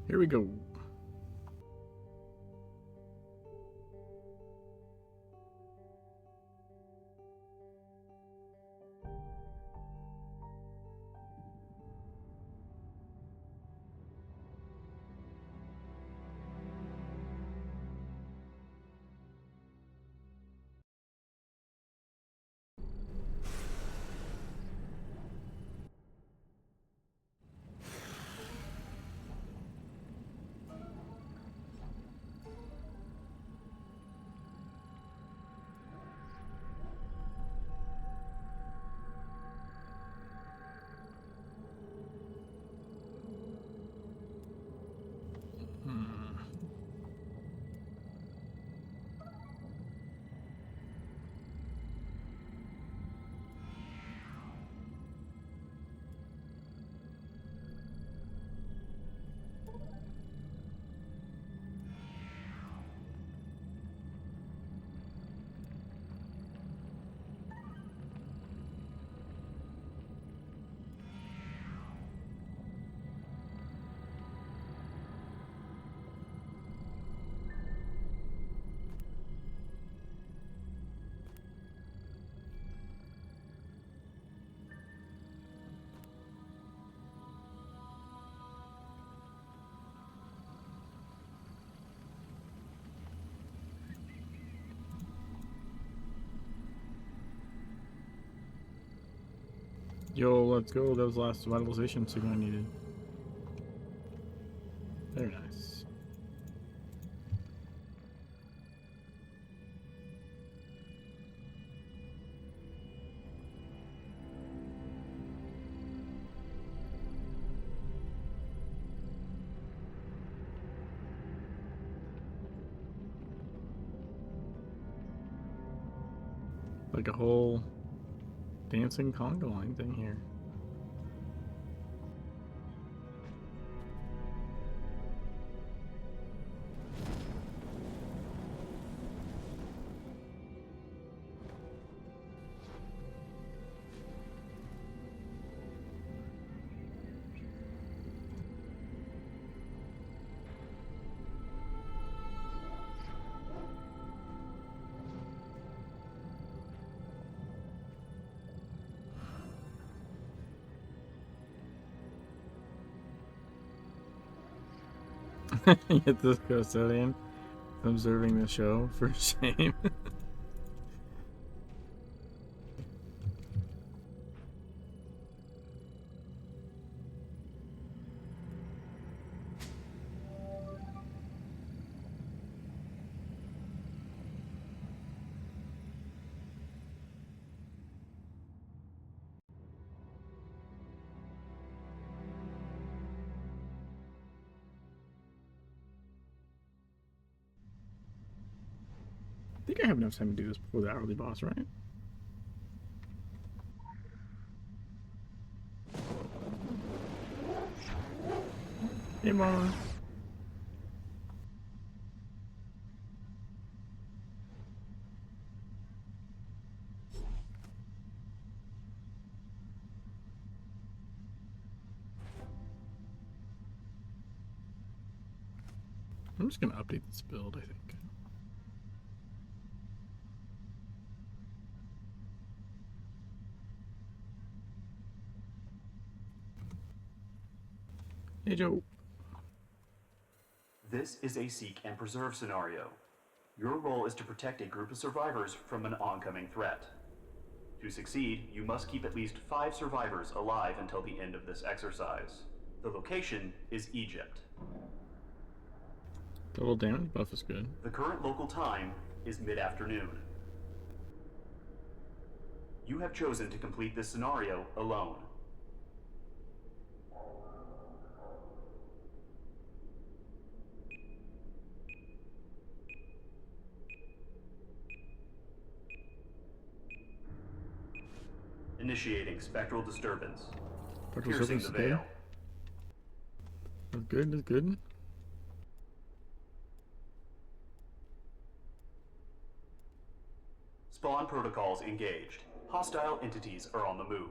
Here we go. Yo, let's go. That was the last revitalization signal I needed. Very nice. Like a whole dancing conga line thing here. Get this custodian observing the show for shame. I think I have enough time to do this before the hourly boss, right? Hey, Mama. I'm just gonna update this build, I think. Hey, Joe. This is a seek and preserve scenario. Your role is to protect a group of survivors from an oncoming threat. To succeed, you must keep at least 5 survivors alive until the end of this exercise. The location is Egypt. Total damage buff is good. The current local time is mid-afternoon. You have chosen to complete this scenario alone. Initiating spectral disturbance. Piercing the veil. That's good, that's good. Spawn protocols engaged. Hostile entities are on the move.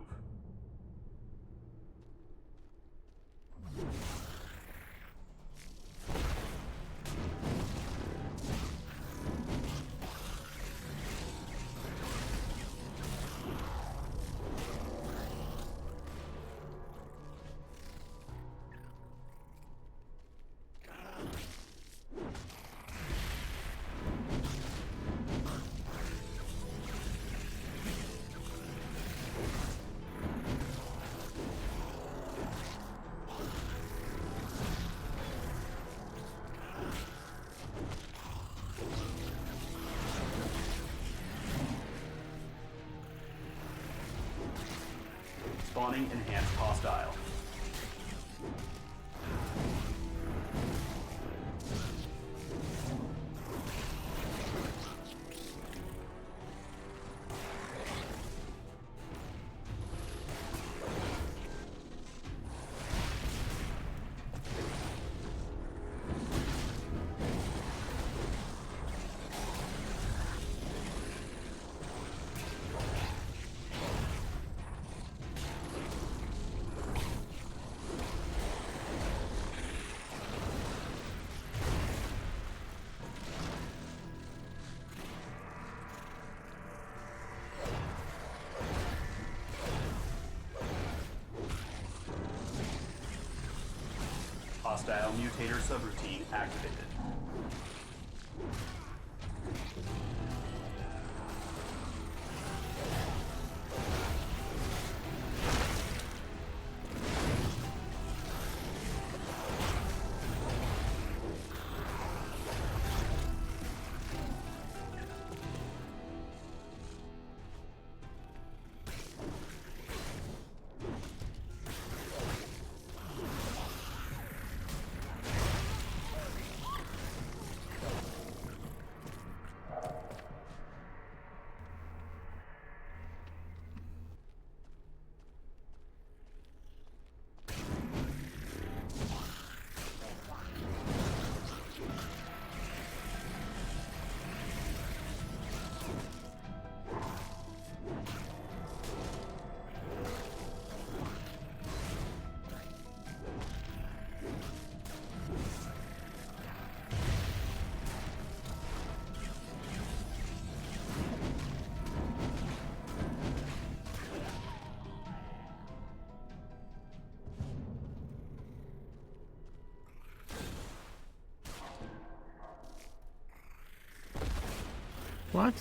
Spawning enhanced hostile. Hostile mutator subroutine activated. What?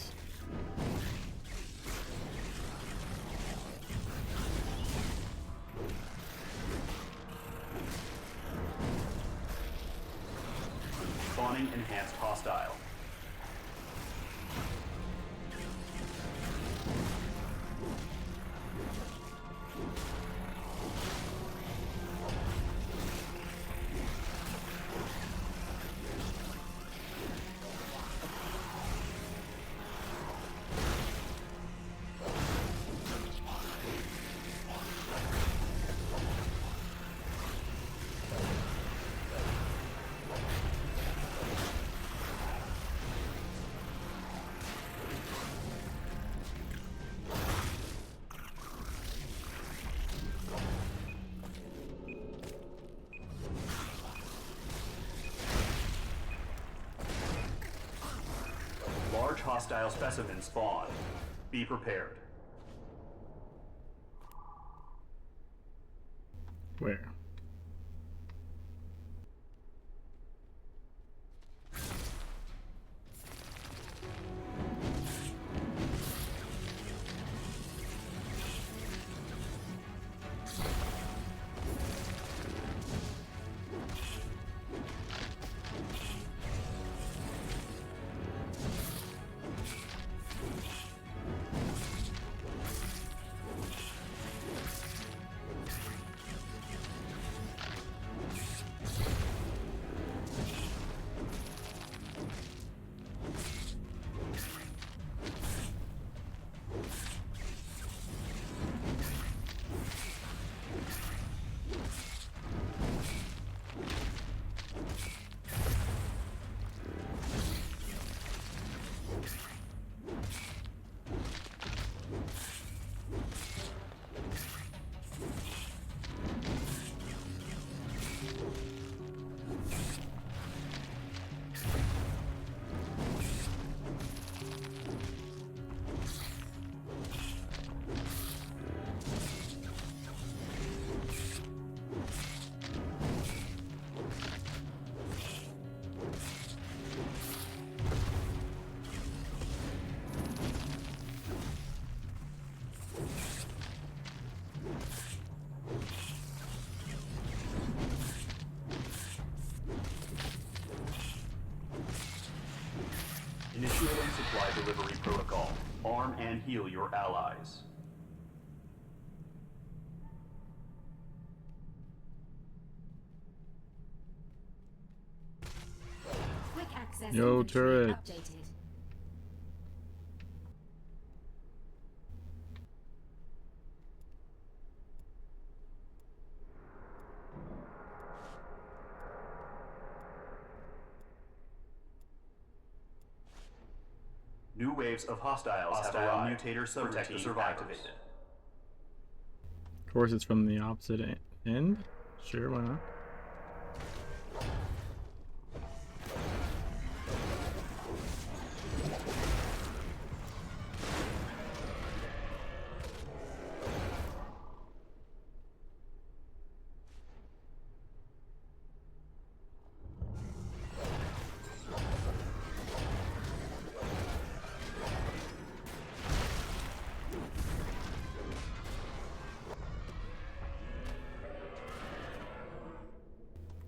Spawning enhanced hostile. Large hostile specimens spawn. Be prepared. Where? Initiating supply delivery protocol. Arm and heal your allies. Yo, turret. Updated. New waves of hostiles have arrived. Mutator subroutine activated. Of course, it's from the opposite end. Sure, why not?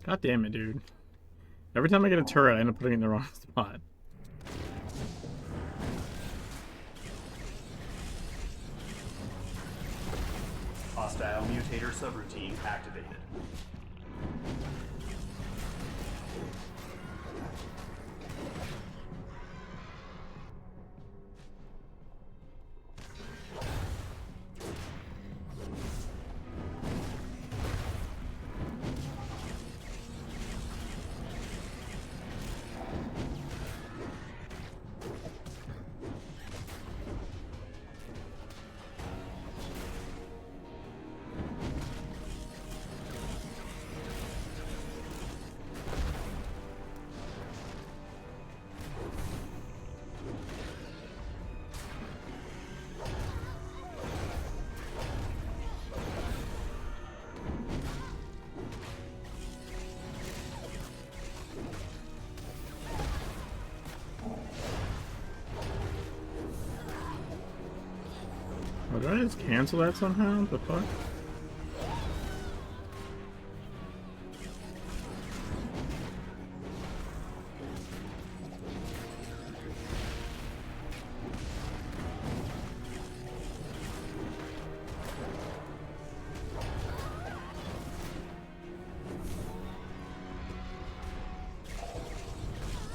God damn it, dude. Every time I get a turret, I end up putting it in the wrong spot. Hostile mutator subroutine activated. Oh, did I just cancel that somehow? What the fuck?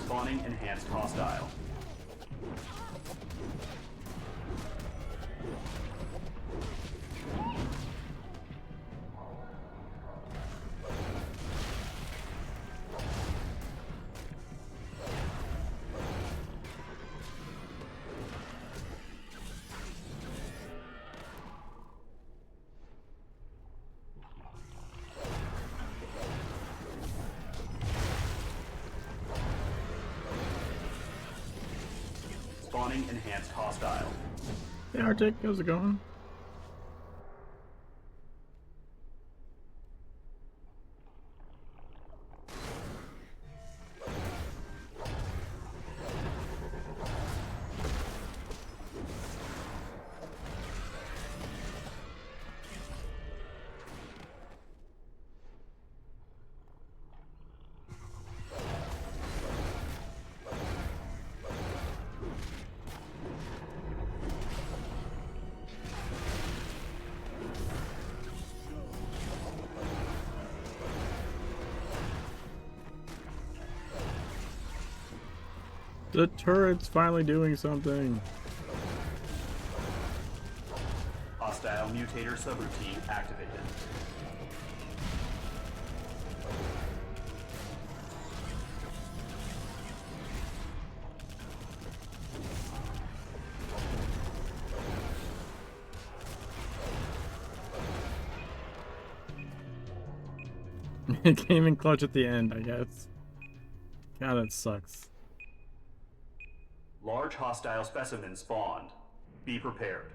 Spawning enhanced hostile. Spawning enhanced hostile. Hey Arctic, how's it going? The turret's finally doing something. Hostile mutator subroutine activated. It came in clutch at the end, I guess. God, that sucks. Large hostile specimen spawned. Be prepared.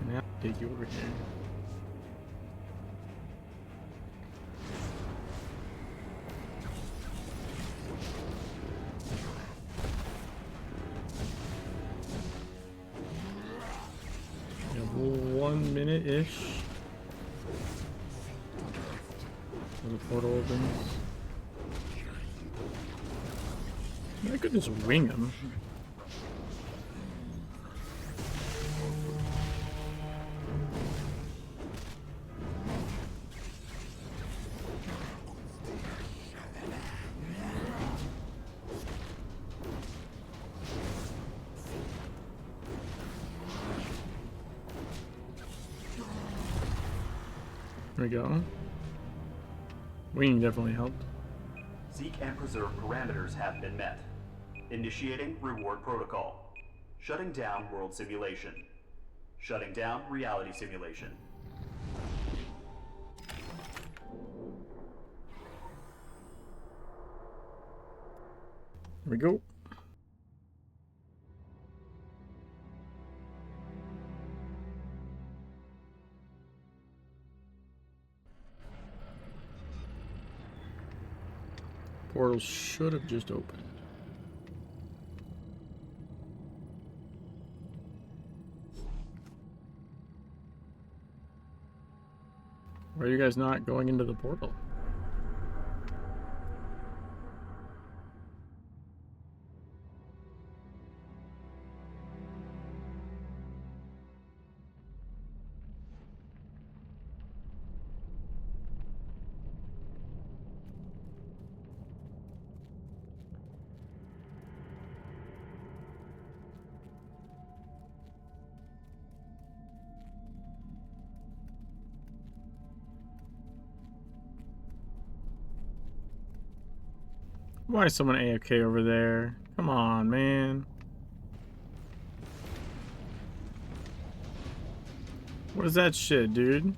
Now I'll take you over here. We have 1 minute-ish. until the portal opens. I could just wing him. There we go. Winging definitely helped. Seek and preserve parameters have been met. Initiating reward protocol. Shutting down world simulation. Shutting down reality simulation. There we go. Portal should have just opened. Why are you guys not going into the portal? Why is someone AFK over there? Come on, man. What is that shit, dude?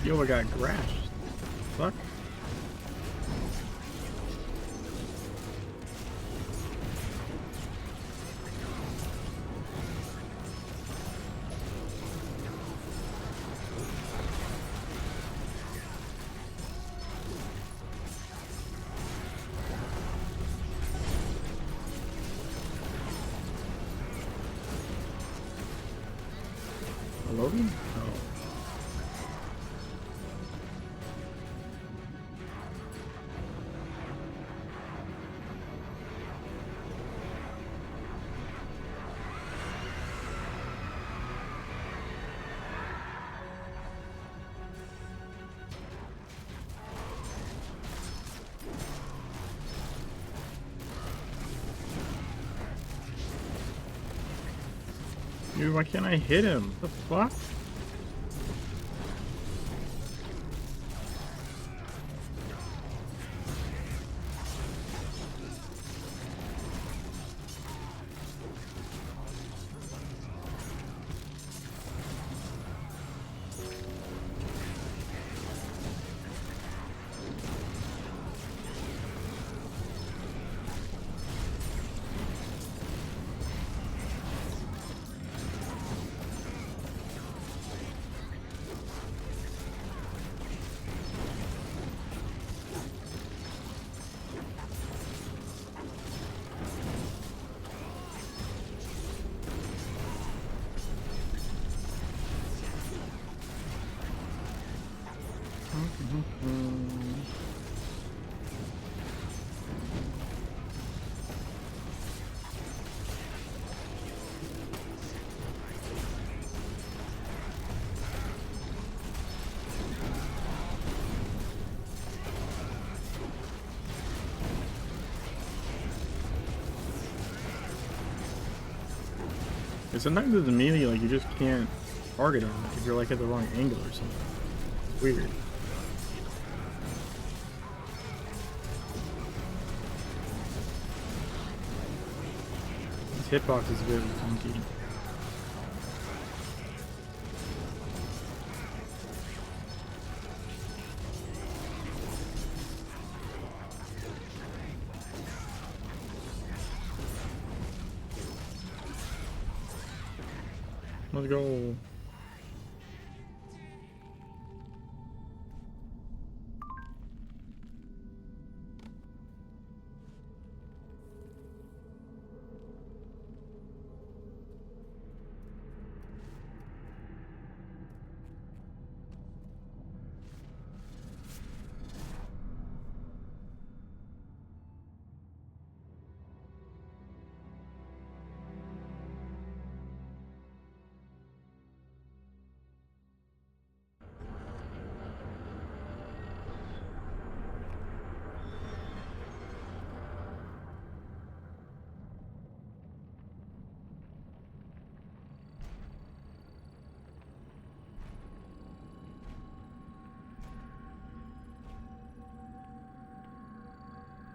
Yo, I got grashed. Fuck. Loading? Oh. Dude, why can't I hit him? What the fuck? Sometimes it's immediately like you just can't target him if you're like at the wrong angle or something. Weird. This hitbox is very funky. Let's go.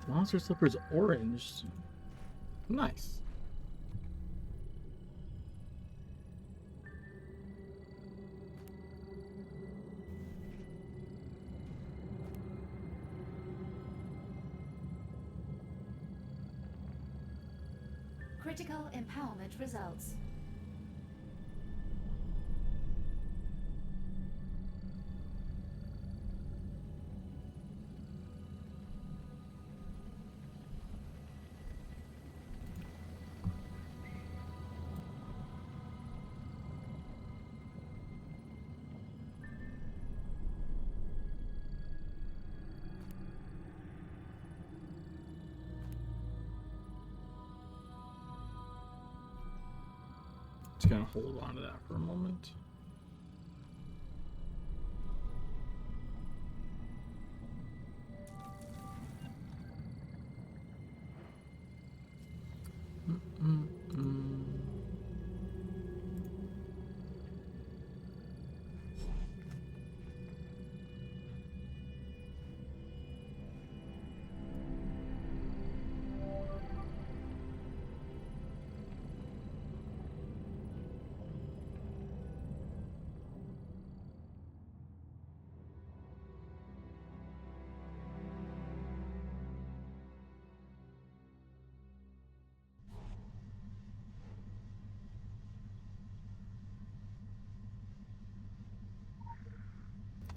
Monster Slipper's orange. Nice. Critical empowerment results. Just gonna hold on to that for a moment.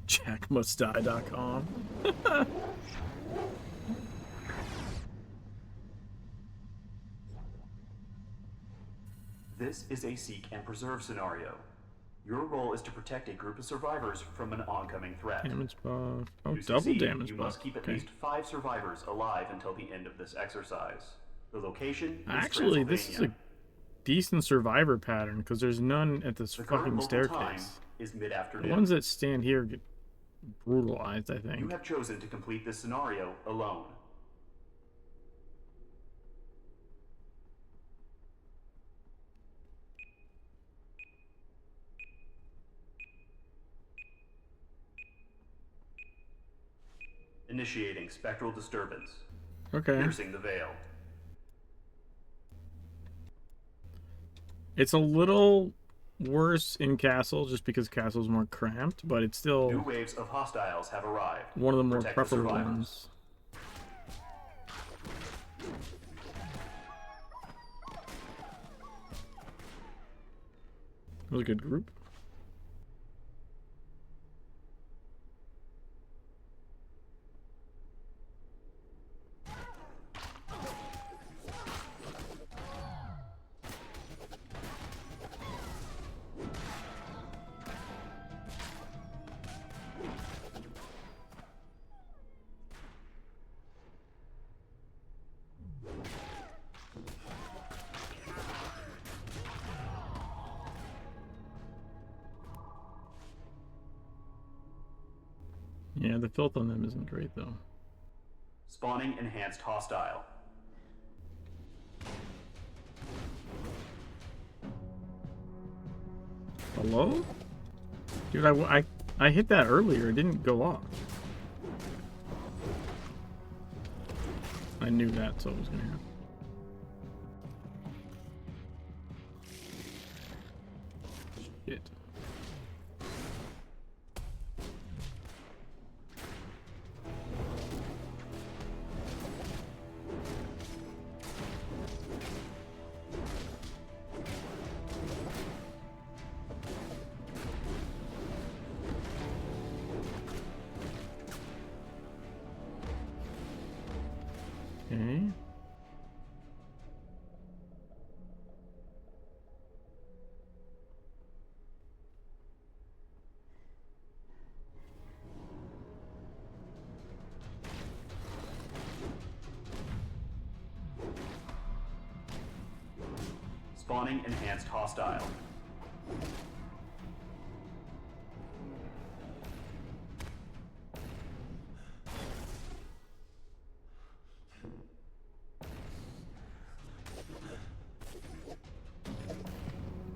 JackMustDie.com. This is a seek and preserve scenario. Your role is to protect a group of survivors from an oncoming threat. Damage buff. Oh, To double succeed, damage you buff. must keep at Okay. least 5 survivors alive until the end of this exercise. The location is Actually, this is a Transylvania. decent survivor pattern because there's none at this The current fucking local time staircase. is The mid-afternoon. ones that stand here get brutalized, I You think. have chosen to complete this scenario alone. Initiating spectral disturbance. Okay. Piercing the veil. It's a little worse in Castle just because Castle's more cramped, but it's still New waves of hostiles have arrived. one of the more Protect preferable survivors. ones. It was a good group. Yeah, the filth on them isn't great though. Spawning enhanced hostile. Hello? Dude, I hit that earlier. It didn't go off. I knew that, so it was gonna happen. Shit. Okay. Spawning enhanced hostile.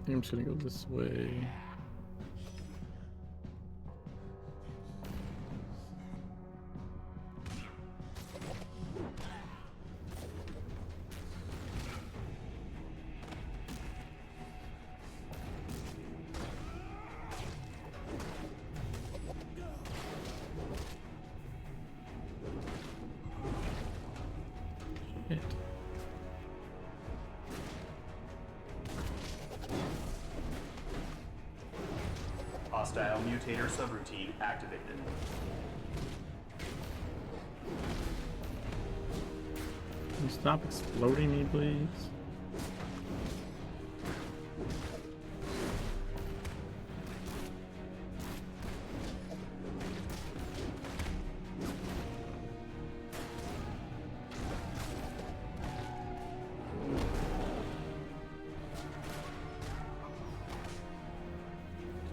I'm just gonna go this way. Shit. Hostile mutator subroutine activated. Can you stop exploding me, please?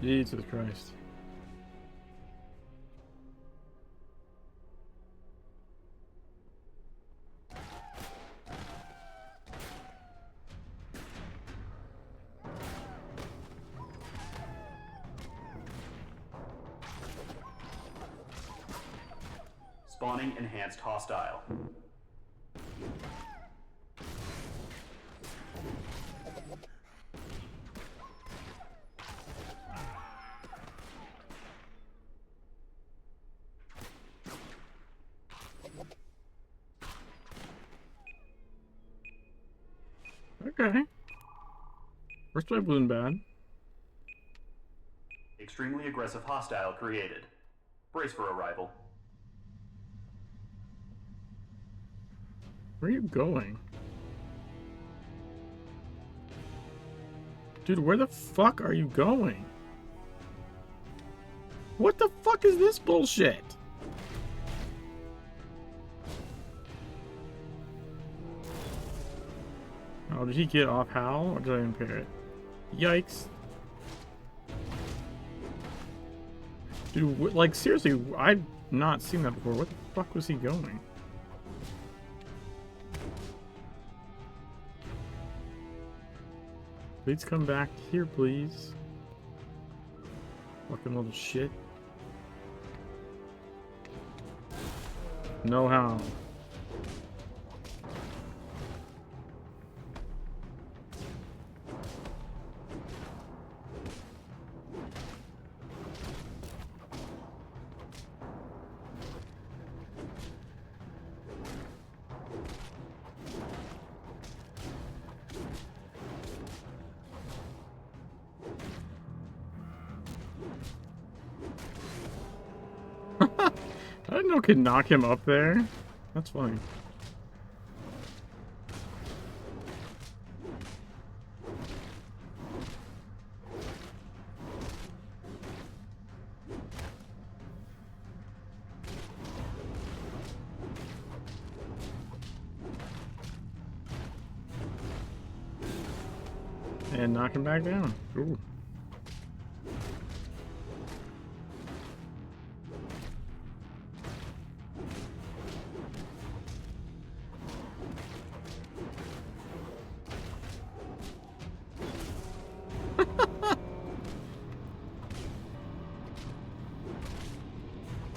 Jesus Christ. Spawning enhanced hostile. Okay. First wave wasn't bad. Extremely aggressive hostile created. Brace for arrival. Where are you going? Dude, where the fuck are you going? What the fuck is this bullshit? Oh, did he get off Hal, or did I impair it? Yikes. Dude, like, seriously, I've not seen that before. Where the fuck was he going? Please come back here, please. Fucking little shit. No how. I didn't know it could knock him up there. That's funny. And knock him back down. Ooh.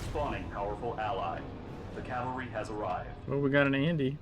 Spawning powerful ally. The cavalry has arrived. Oh, we got an Andy.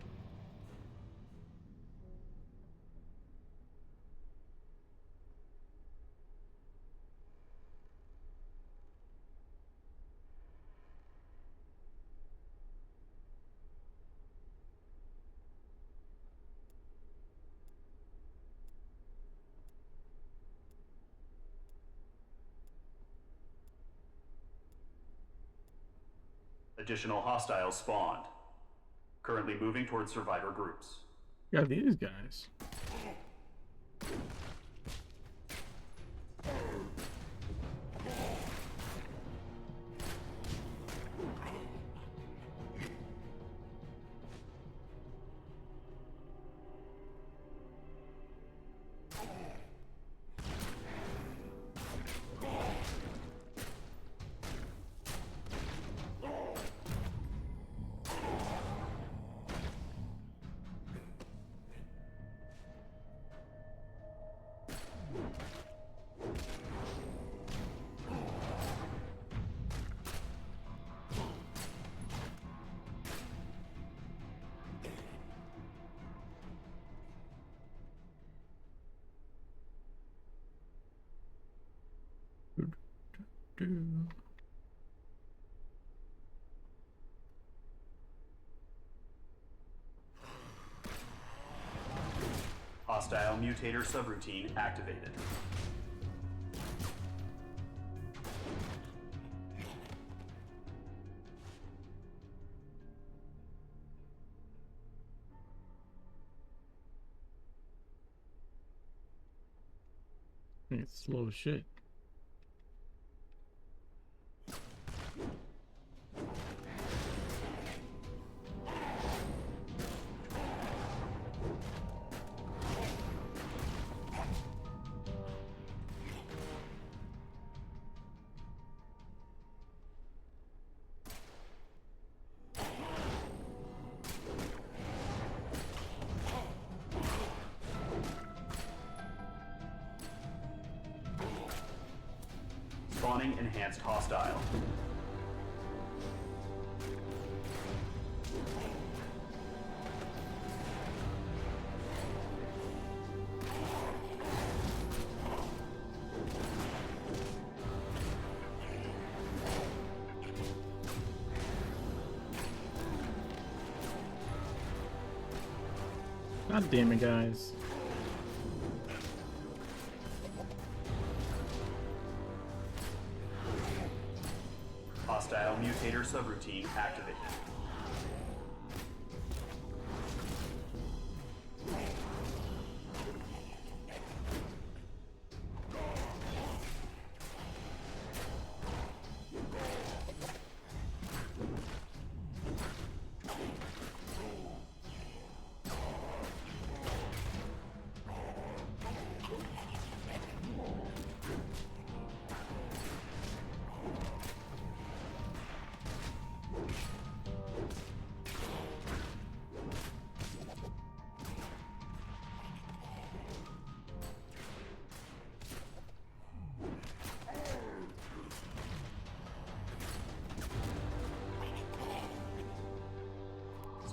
Additional hostiles spawned. Currently moving towards survivor groups. Got these guys. Hostile mutator subroutine activated. It's slow as shit. Spawning enhanced hostile. God damn it, guys. Hostile mutator subroutine activated.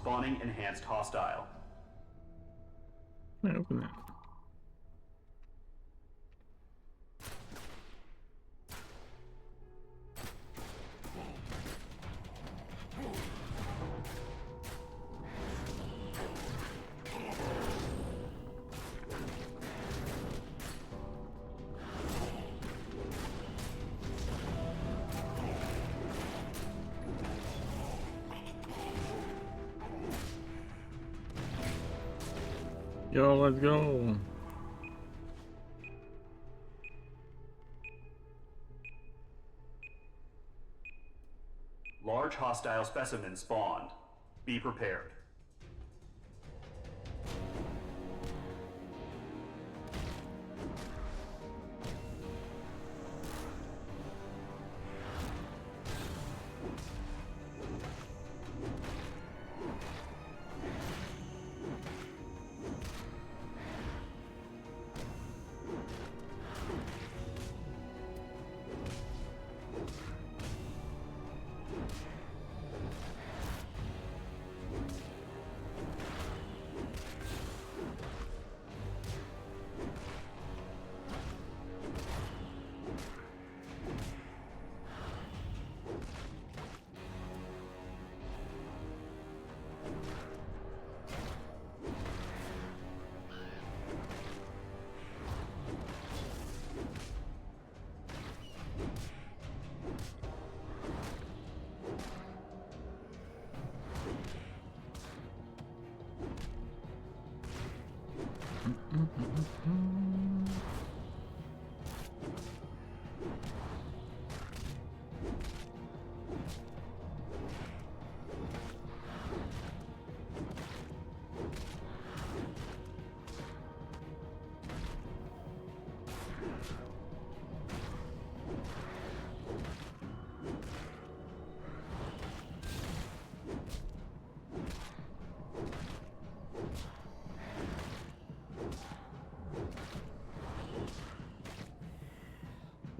Spawning enhanced hostile. Let me open that. Yo, let's go. Large hostile specimen spawned. Be prepared.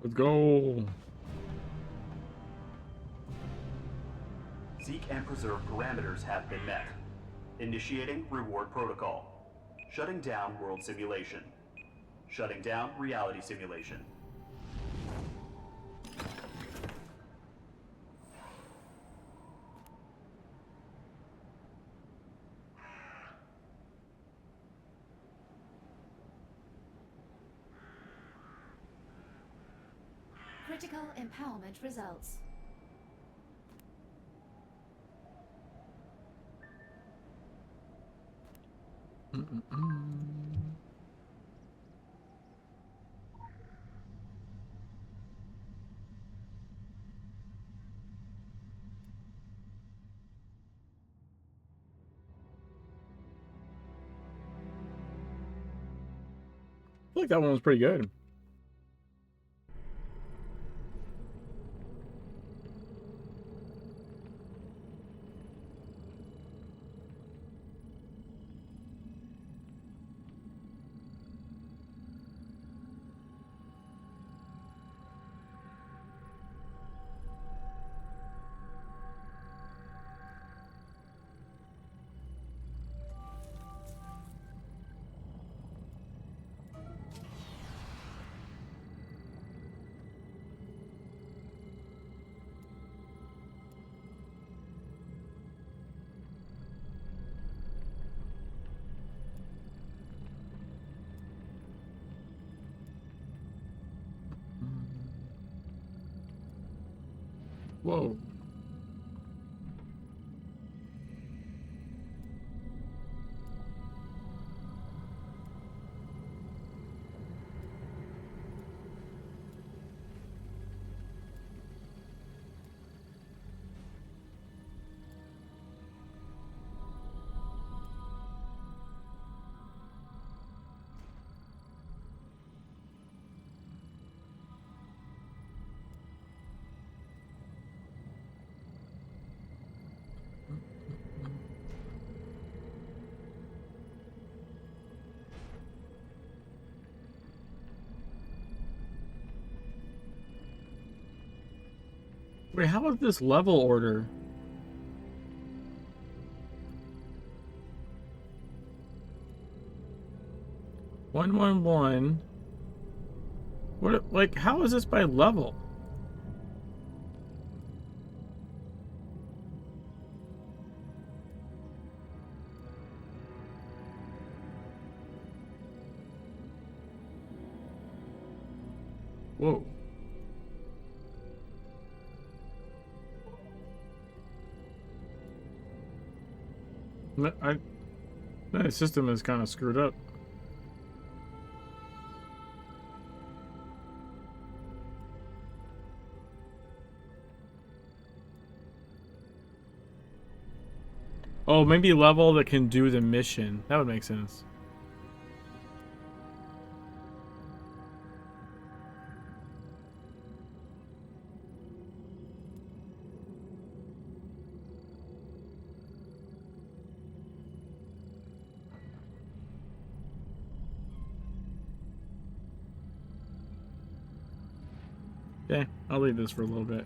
Let's go. Seek and preserve parameters have been met. Initiating reward protocol. Shutting down world simulation. Shutting down reality simulation. Critical empowerment results. I feel like that one was pretty good. Whoa. Wait, how about this level order? 111. What? Like, how is this by level? Whoa. The system is kind of screwed up. Oh, maybe level that can do the mission. That would make sense. Okay, I'll leave this for a little bit.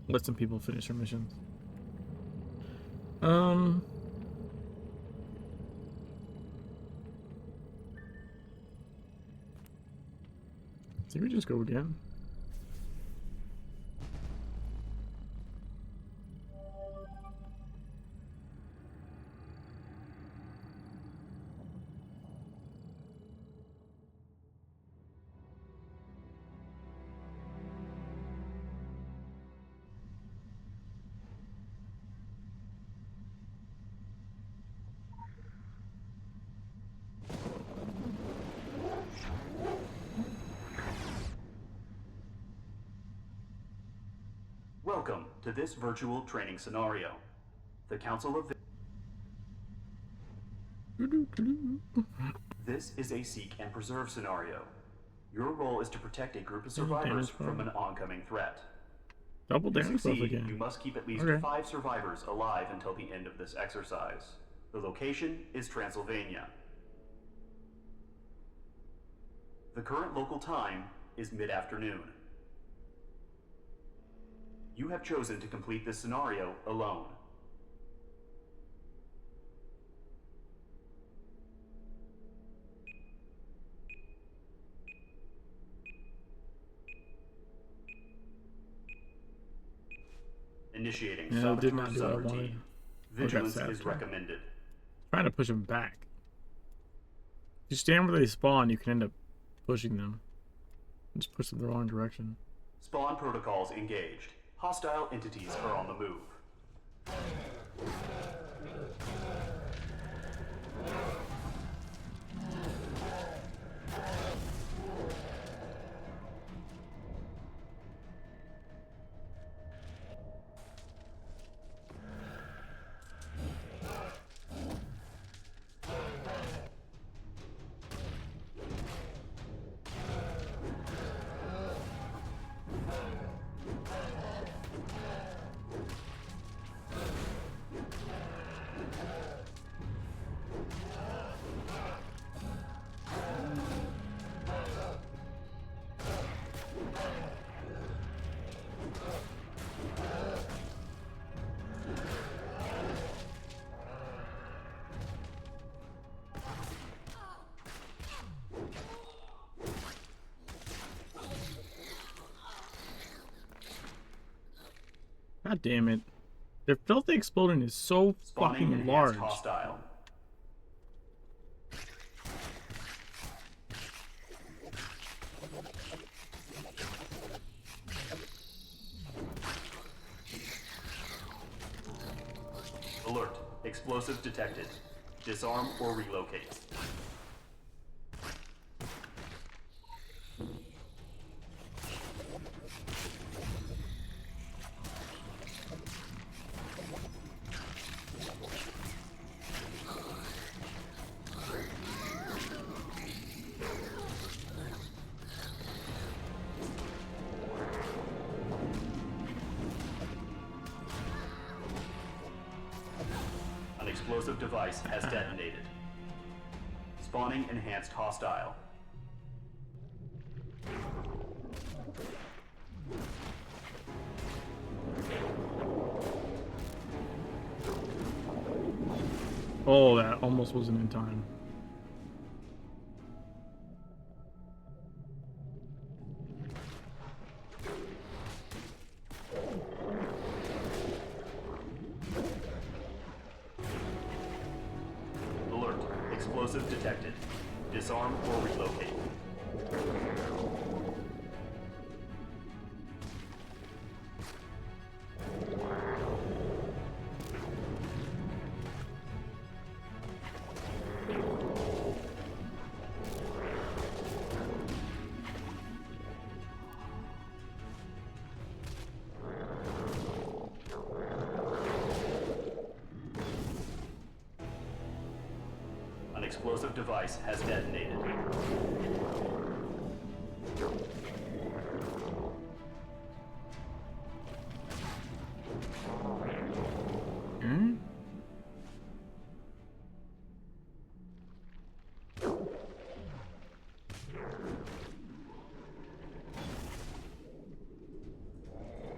Let some people finish their missions. Did we just go again? Welcome to this virtual training scenario. The Council of... This is a seek and preserve scenario. Your role is to protect a group of survivors from an oncoming threat. Double To damage buff succeed, again. you must keep at least 5 survivors alive until the end of this exercise. The location is Transylvania. The current local time is mid-afternoon. You have chosen to complete this scenario alone. Initiating saboteur subroutine. Vigilance is recommended. Trying to push them back. If you stand where they spawn, you can end up pushing them. Just push them the wrong direction. Spawn protocols engaged. Hostile entities are on the move. God damn it. Their filthy exploding is so fucking large. Hostile. Alert. Explosive detected. Disarm or relocate. An explosive device has detonated. Spawning enhanced hostile. Oh, that almost wasn't in time. Explosive detected. Disarm or relocate. An explosive device has detonated. Hmm?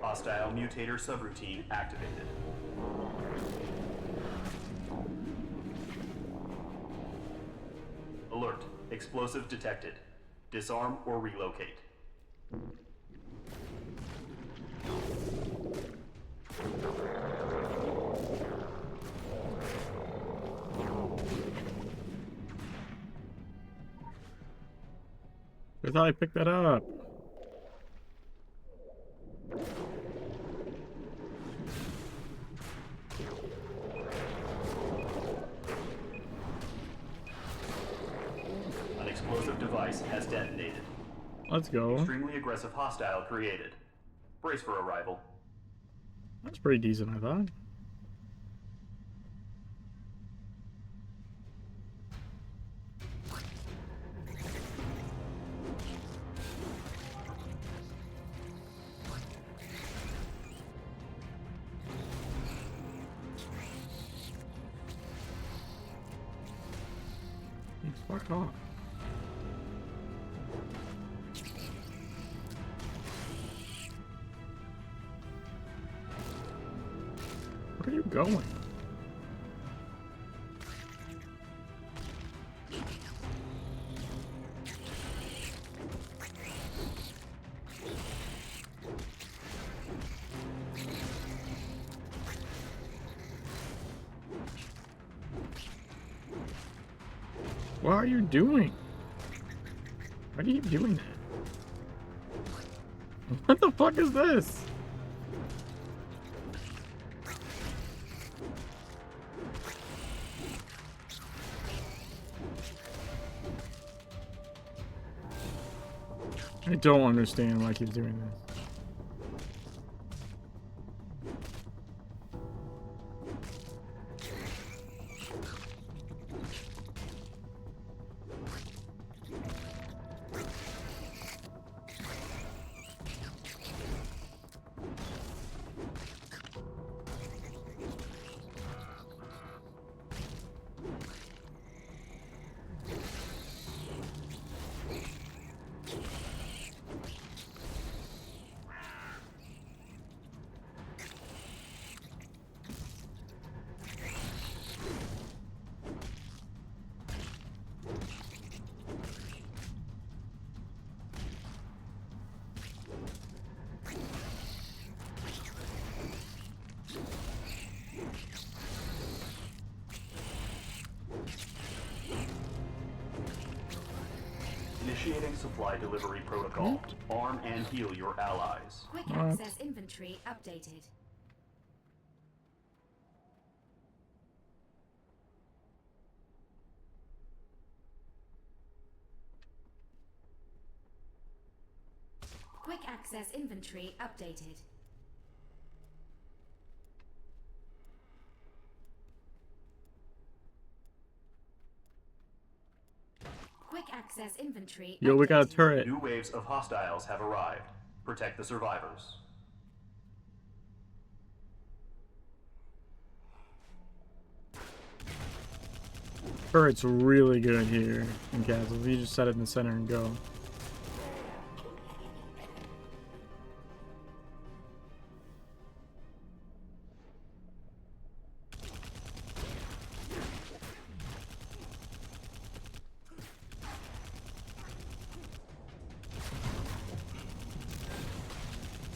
Hostile mutator subroutine activated. Alert. Explosive detected. Disarm or relocate. I thought I picked that up. An explosive device has detonated. Let's go. Extremely aggressive hostile created. Brace for arrival. That's pretty decent, I thought. Fuck off. Where are you going? What are you doing? Why are you doing that? What the fuck is this? I don't understand why he's doing this. Initiating supply delivery protocol. Arm and heal your allies. Quick access inventory updated. Quick access inventory updated. Quick access inventory. Yo, we got a updated. turret. New waves of hostiles have arrived. Protect the survivors. Turret's really good here in castles. You just set it in the center and go.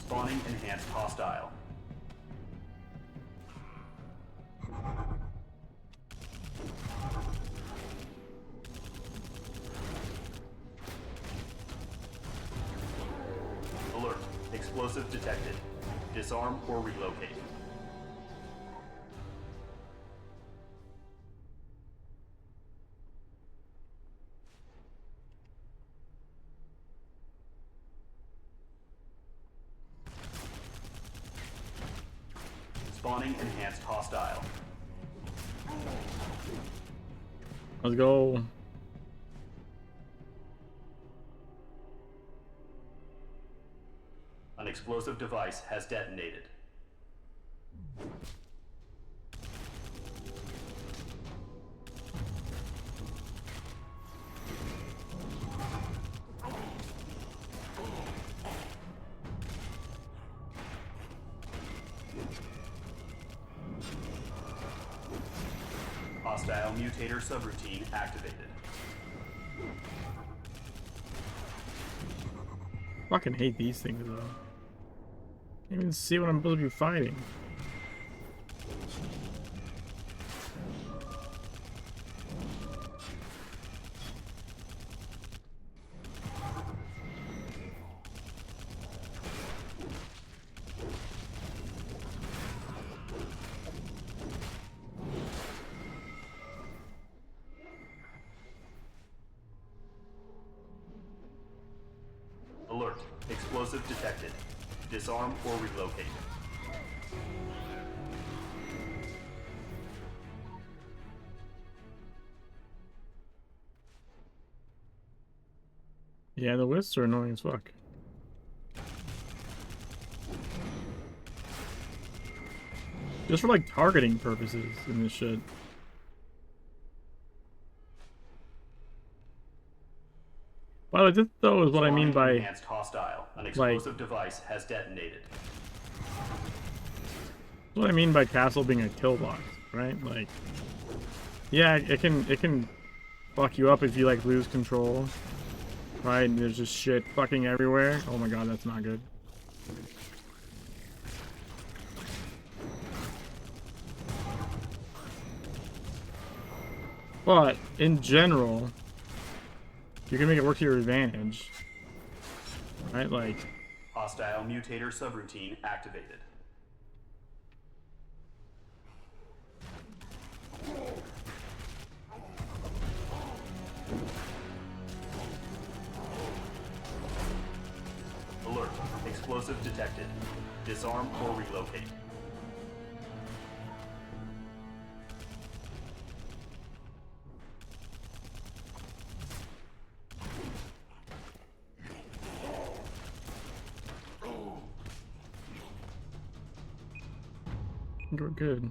Spawning enhanced hostile. Explosive detected. Disarm or relocate. Spawning enhanced hostile. Let's go. An explosive device has detonated. Hostile mutator subroutine activated. Fucking hate these things though. Can't even see what I'm supposed to be fighting. Alert. Explosive detected. Disarm or relocate. Yeah, the wisps are annoying as fuck. Just for like targeting purposes in this shit. By the way, this though is what I mean by Enhanced hostile. An explosive device has detonated. what I mean by castle being a kill box, right? Like, yeah, it can fuck you up if you like lose control, right? And there's just shit fucking everywhere. Oh my god, that's not good. But in general, you can make it work to your advantage, right? Like, Hostile mutator subroutine activated. Alert. Explosive detected. Disarm or relocate. we're good.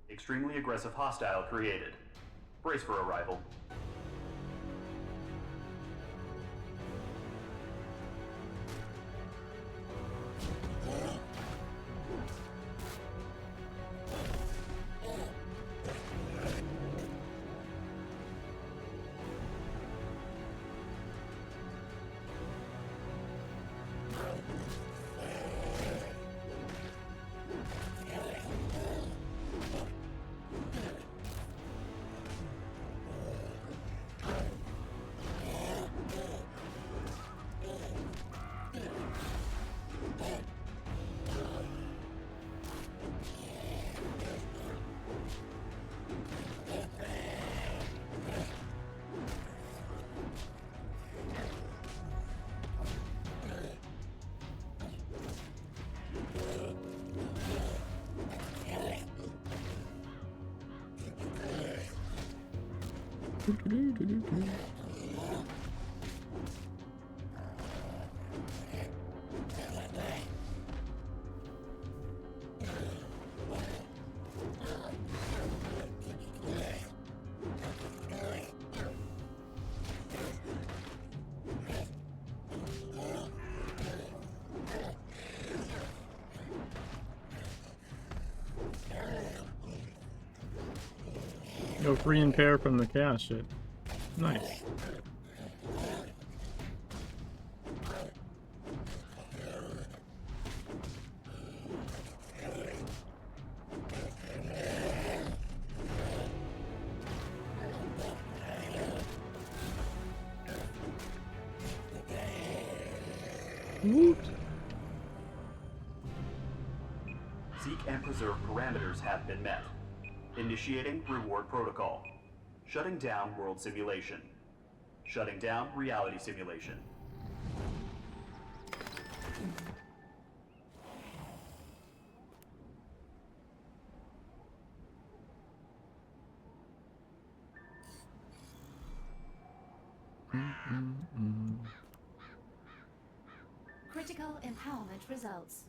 Extremely aggressive hostile created. Brace for arrival. Go free and pair from the chaos shit. Nice. Woot. Seek and preserve parameters have been met. Initiating reward protocol. Shutting down world simulation. Shutting down reality simulation. Critical empowerment results.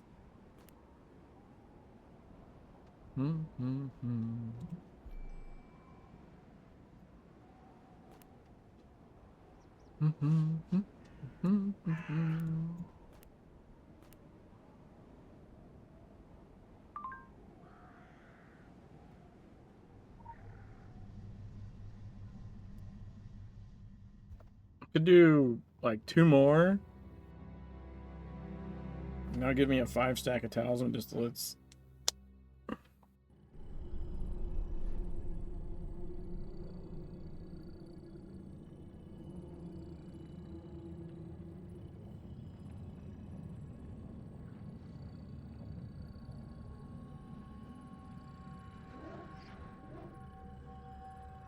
Could do like 2 more. Now give me a 5 stack of talisman distillates.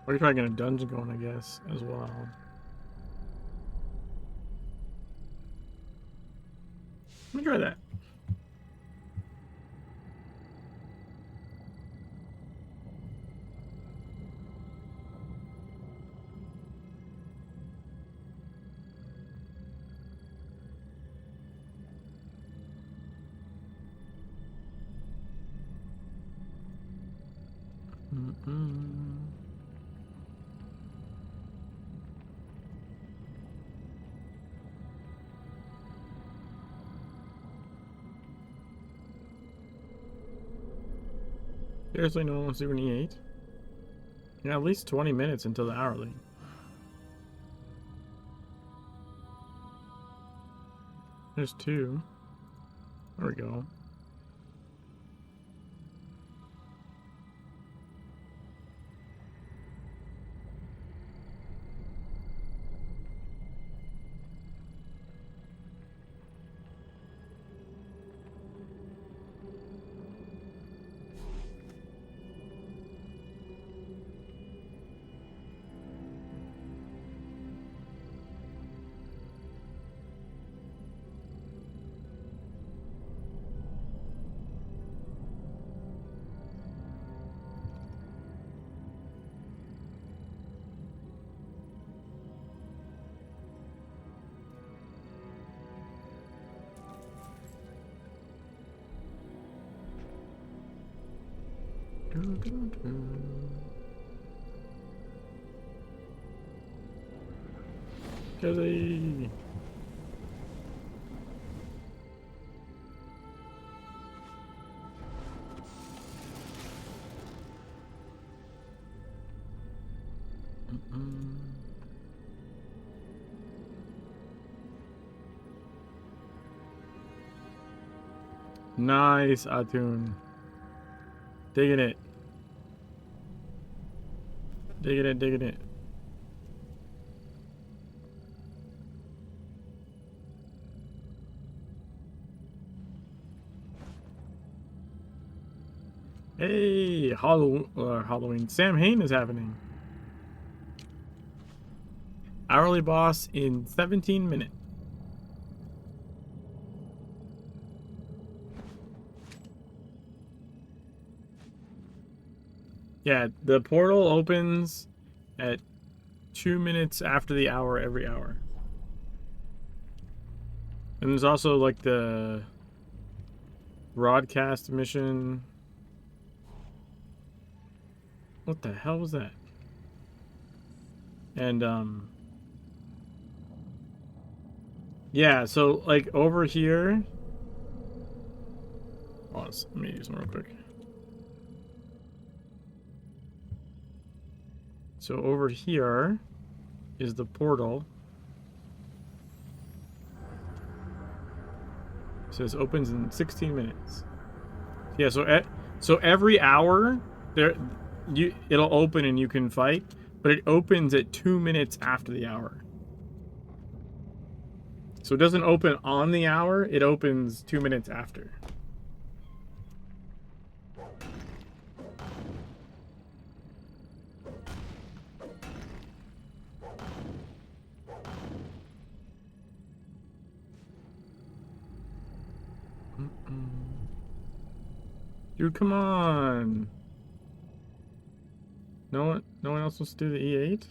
We're trying to get a dungeon going, I guess, as well. Let me try that. Seriously, no one wants to do an E8? Yeah, at least 20 minutes until the hourly. There's 2. There we go. Kelly. Nice, Atun. Digging it. Digging it, digging it. Hey, Halloween. Sam Hain is happening. Hourly boss in 17 minutes. Yeah, the portal opens at 2 minutes after the hour every hour. And there's also like the broadcast mission. What the hell was that? And yeah, so like over here. Pause. Let me use them real quick. So over here is the portal. It says opens in 16 minutes. Yeah, so every hour it'll open and you can fight, but it opens at 2 minutes after the hour. So it doesn't open on the hour, it opens 2 minutes after. Dude, come on. No one else wants to do the E8?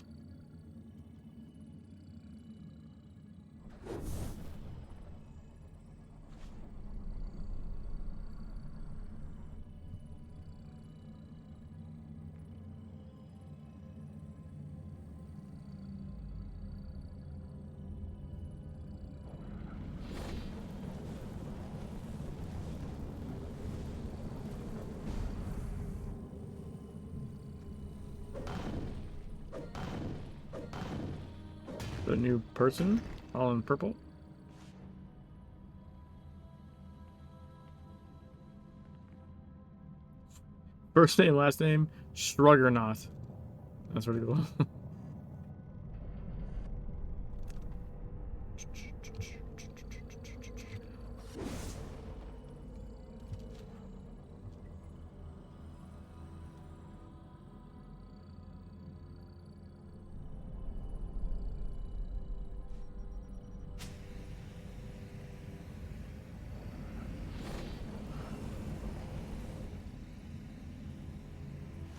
The new person, all in purple. First name, last name, Struggernaut. That's pretty cool.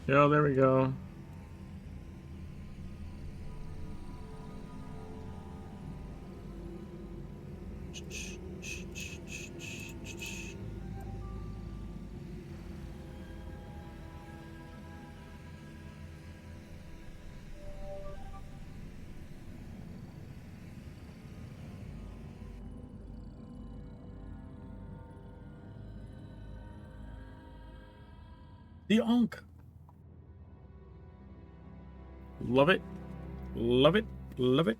Yeah, there we go. The Onk. Love it. Love it. Love it.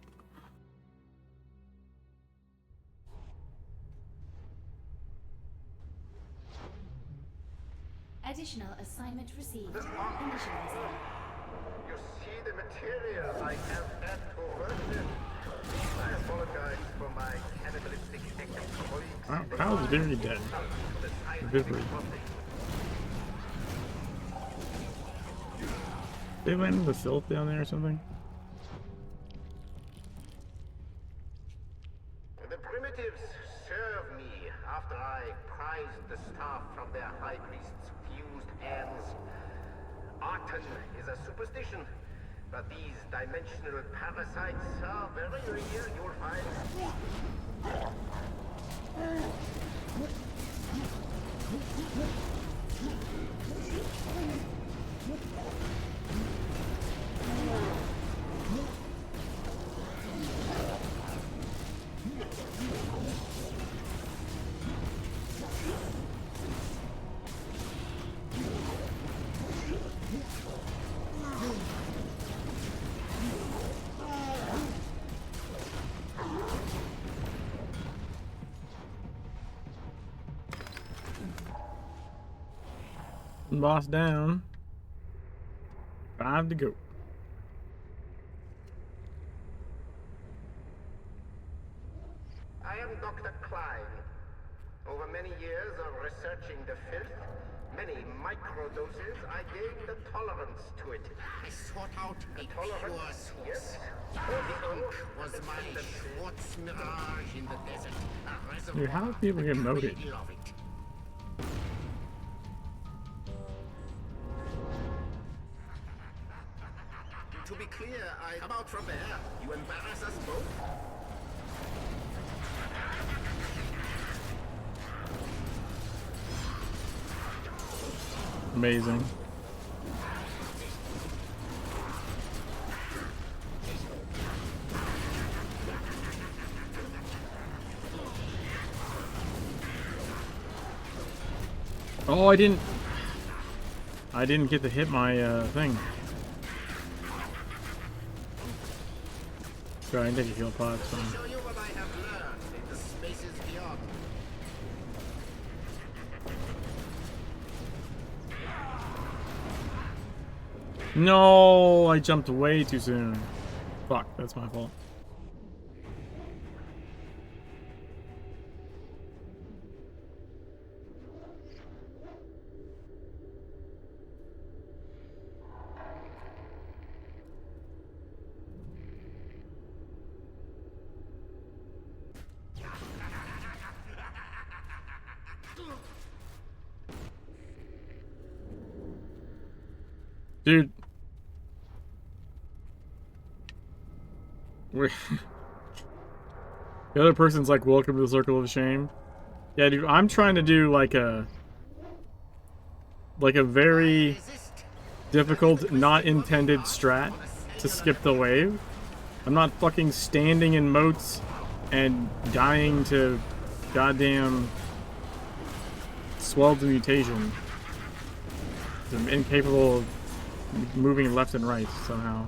Additional assignment received. Initializing. You see the material I have had to work with. I apologize for my cannibalistic colleagues. Kyle's very dead. Very. They landed the filth down there or something? The primitives serve me after I prized the staff from their high priest's fused hands. Arton is a superstition, but these dimensional parasites are very real, you'll find. Boss down. 5 to go. I am Dr. Klein. Over many years of researching the filth, many microdoses, I gained a tolerance to it. I sought out a pure Tolerance? source. Yes. The Ankh was my Schwartz mirage in the desert. A reservoir. Dude, how do people get moated? cradle of it. To be clear, I come out from there. You embarrass us both. Amazing. Oh, I didn't get to hit my thing. Sorry, I can take a heal pod, it's fine. Show you what I have learned in the spaces beyond. No, I jumped way too soon. Fuck, that's my fault. Dude. The other person's like, welcome to the circle of shame. Yeah, dude, I'm trying to do like a very difficult, not intended strat to skip the wave. I'm not fucking standing in moats and dying to goddamn swelled mutation. I'm incapable of moving left and right somehow.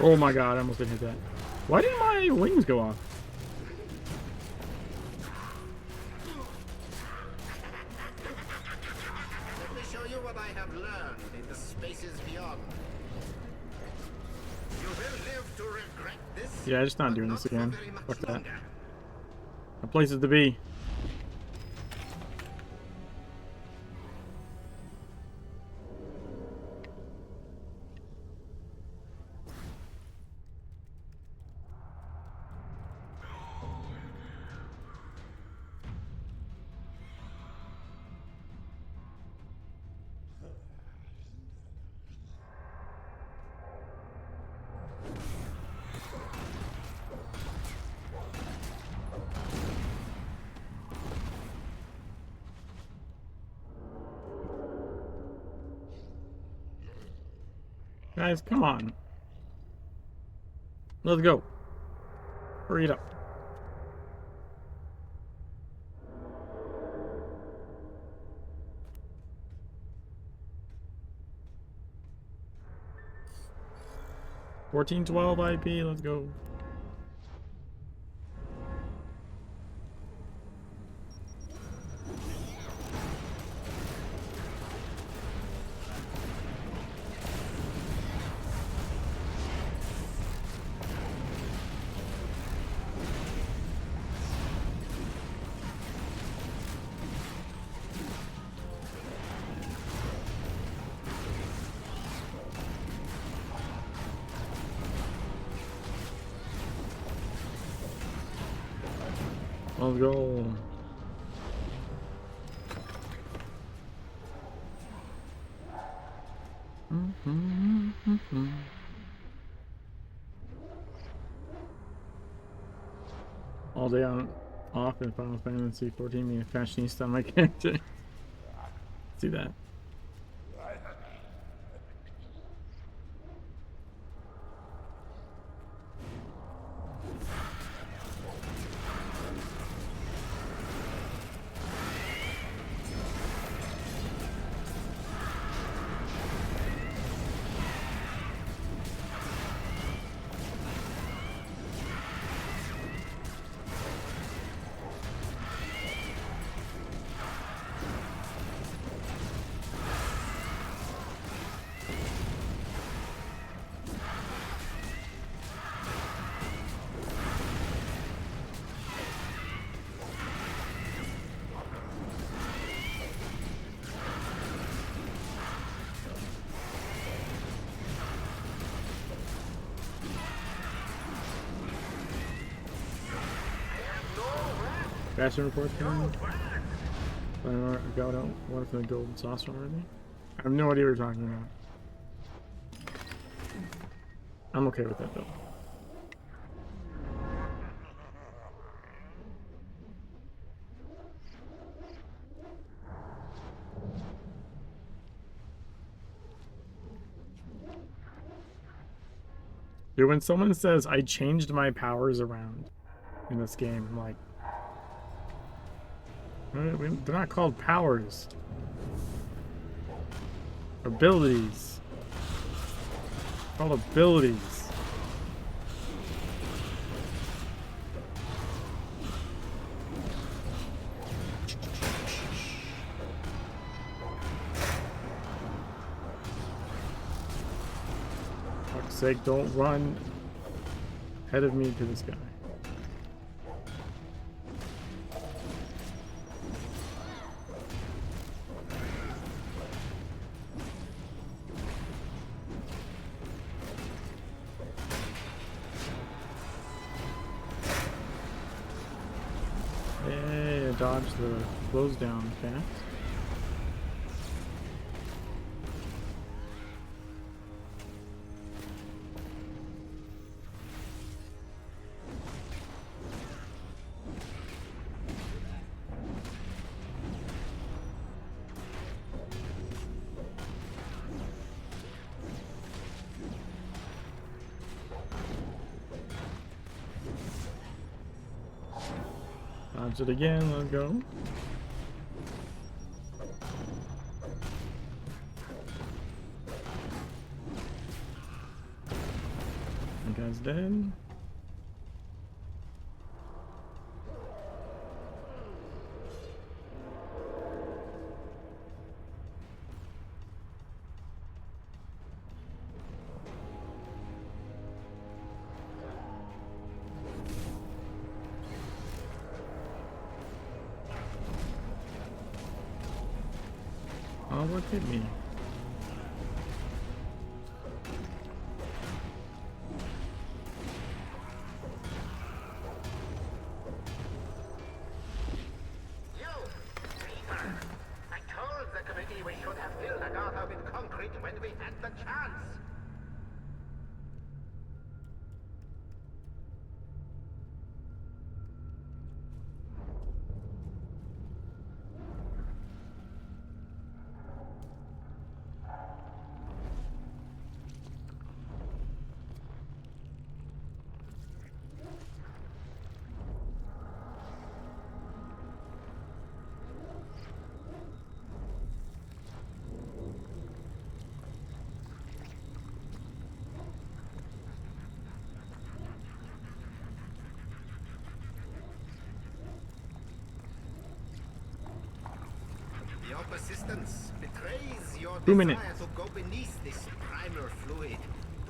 Oh my god, I almost didn't hit that. Why did my wings go off? Let me show you what I have learned in the spaces beyond. You will live to regret this. Yeah, just not but doing this again. for very much Fuck that. longer. No places to be. Guys, come on. Let's go. Hurry it up. $14.12 IP, let's go. Let's go. All day on off in Final Fantasy 14 being a fashionista on my character. See that. Fashion reports coming. I got out one for the golden saucer already. I have no idea what you're talking about. I'm okay with that though. Dude, when someone says I changed my powers around in this game, I'm like, they're not called powers. Abilities. All abilities. Fuck's sake, don't run ahead of me to this guy. Hey, I dodged the close down fast. Dodge it again, let's go. That guy's dead. Oh, what hit me? Yo, Peter! I told the committee we should have filled the gutter with concrete when we had the chance. Your persistence betrays your 2 desire minutes. to go beneath this primal fluid.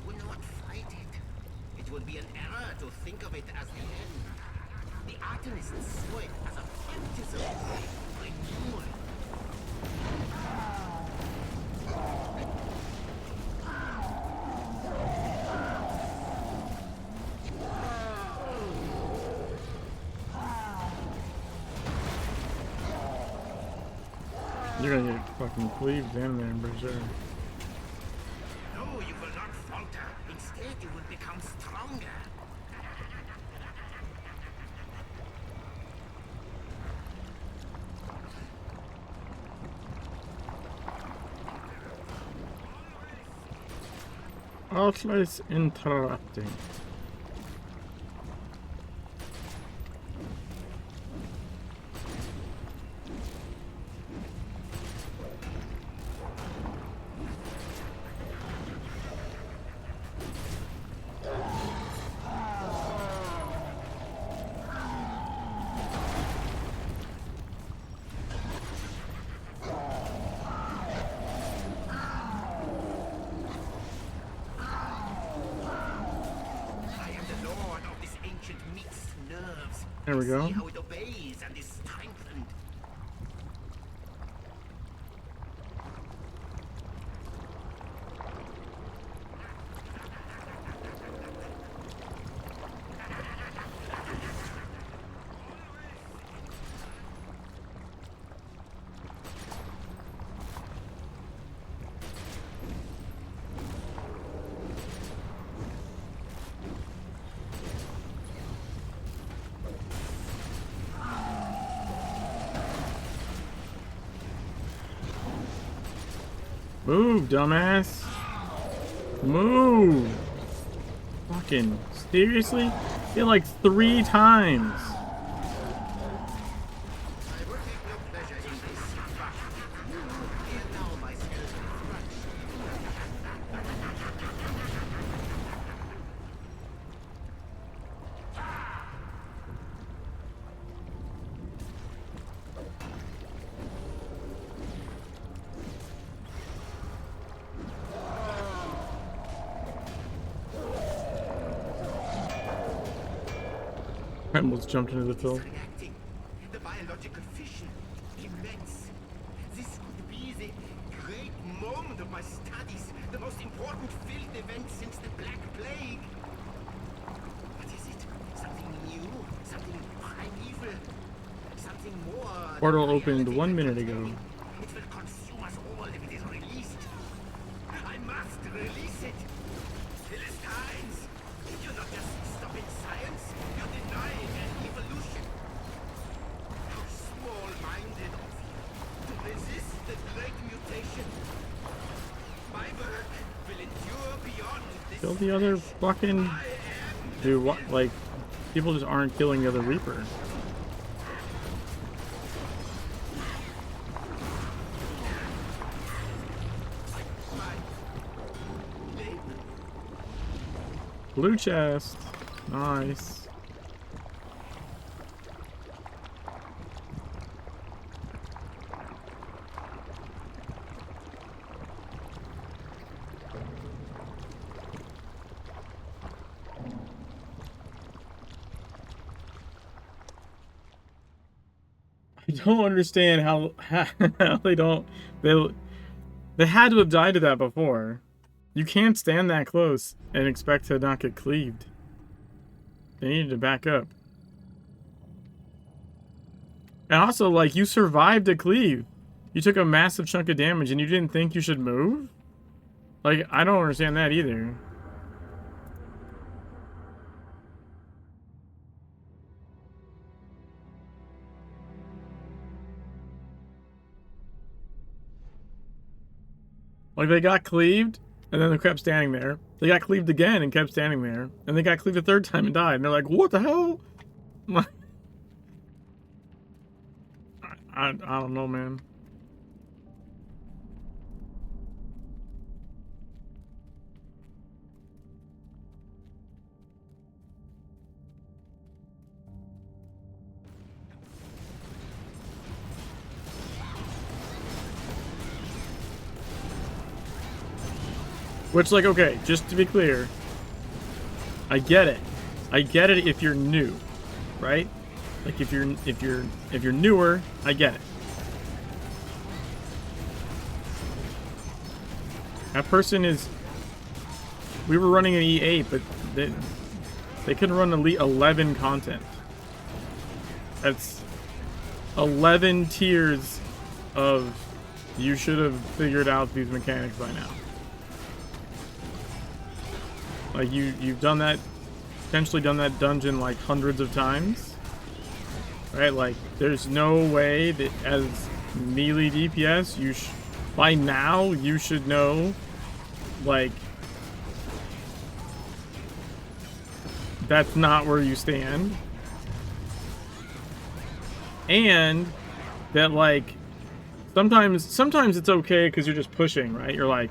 Do not fight it. It would be an error to think of it as the end. The Artenists saw it as a baptism of renewal. You're gonna get fucking cleaved in there, Berserk. No, you will not falter. Instead, you will become stronger. Outlets interrupting. There we go. See how it obeys and is strengthened. Move, dumbass. Move. Fucking seriously? Hit like 3 times. I will take no pleasure in this, but here now my skeleton crutch. almost jumped into the field. Reacting. The biological fission. Immense. This could be the great moment of my studies. The most important field event since the Black Plague. What is it? Something new? Something primeval? Something more... Portal than opened reality 1 minute might ago. contain. It will consume us all if it is released. I must release it. Philistines! You're not just stopping science, you're denying an evolution. How small-minded of you to resist the great mutation. My work will endure beyond this. Kill the other fucking... Dude, what? Like, people just aren't killing the other Reaper. Blue chest. Nice. I don't understand how they don't... They had to have died to that before. You can't stand that close and expect to not get cleaved. They needed to back up. And also, like, you survived a cleave. You took a massive chunk of damage and you didn't think you should move? Like, I don't understand that either. Like, they got cleaved, and then they kept standing there. They got cleaved again and kept standing there. And they got cleaved a third time and died. And they're like, what the hell? I don't know, man. Which, like, okay, just to be clear, I get it. I get it if you're new, right? Like, if you're newer, I get it. That person is... We were running an E8, but they couldn't run Elite 11 content. That's 11 tiers of... You should have figured out these mechanics by now. Like, you've done that, potentially done that dungeon like hundreds of times, right? Like, there's no way that as melee DPS, by now you should know, like, that's not where you stand, and that, like, sometimes it's okay because you're just pushing, right? You're like,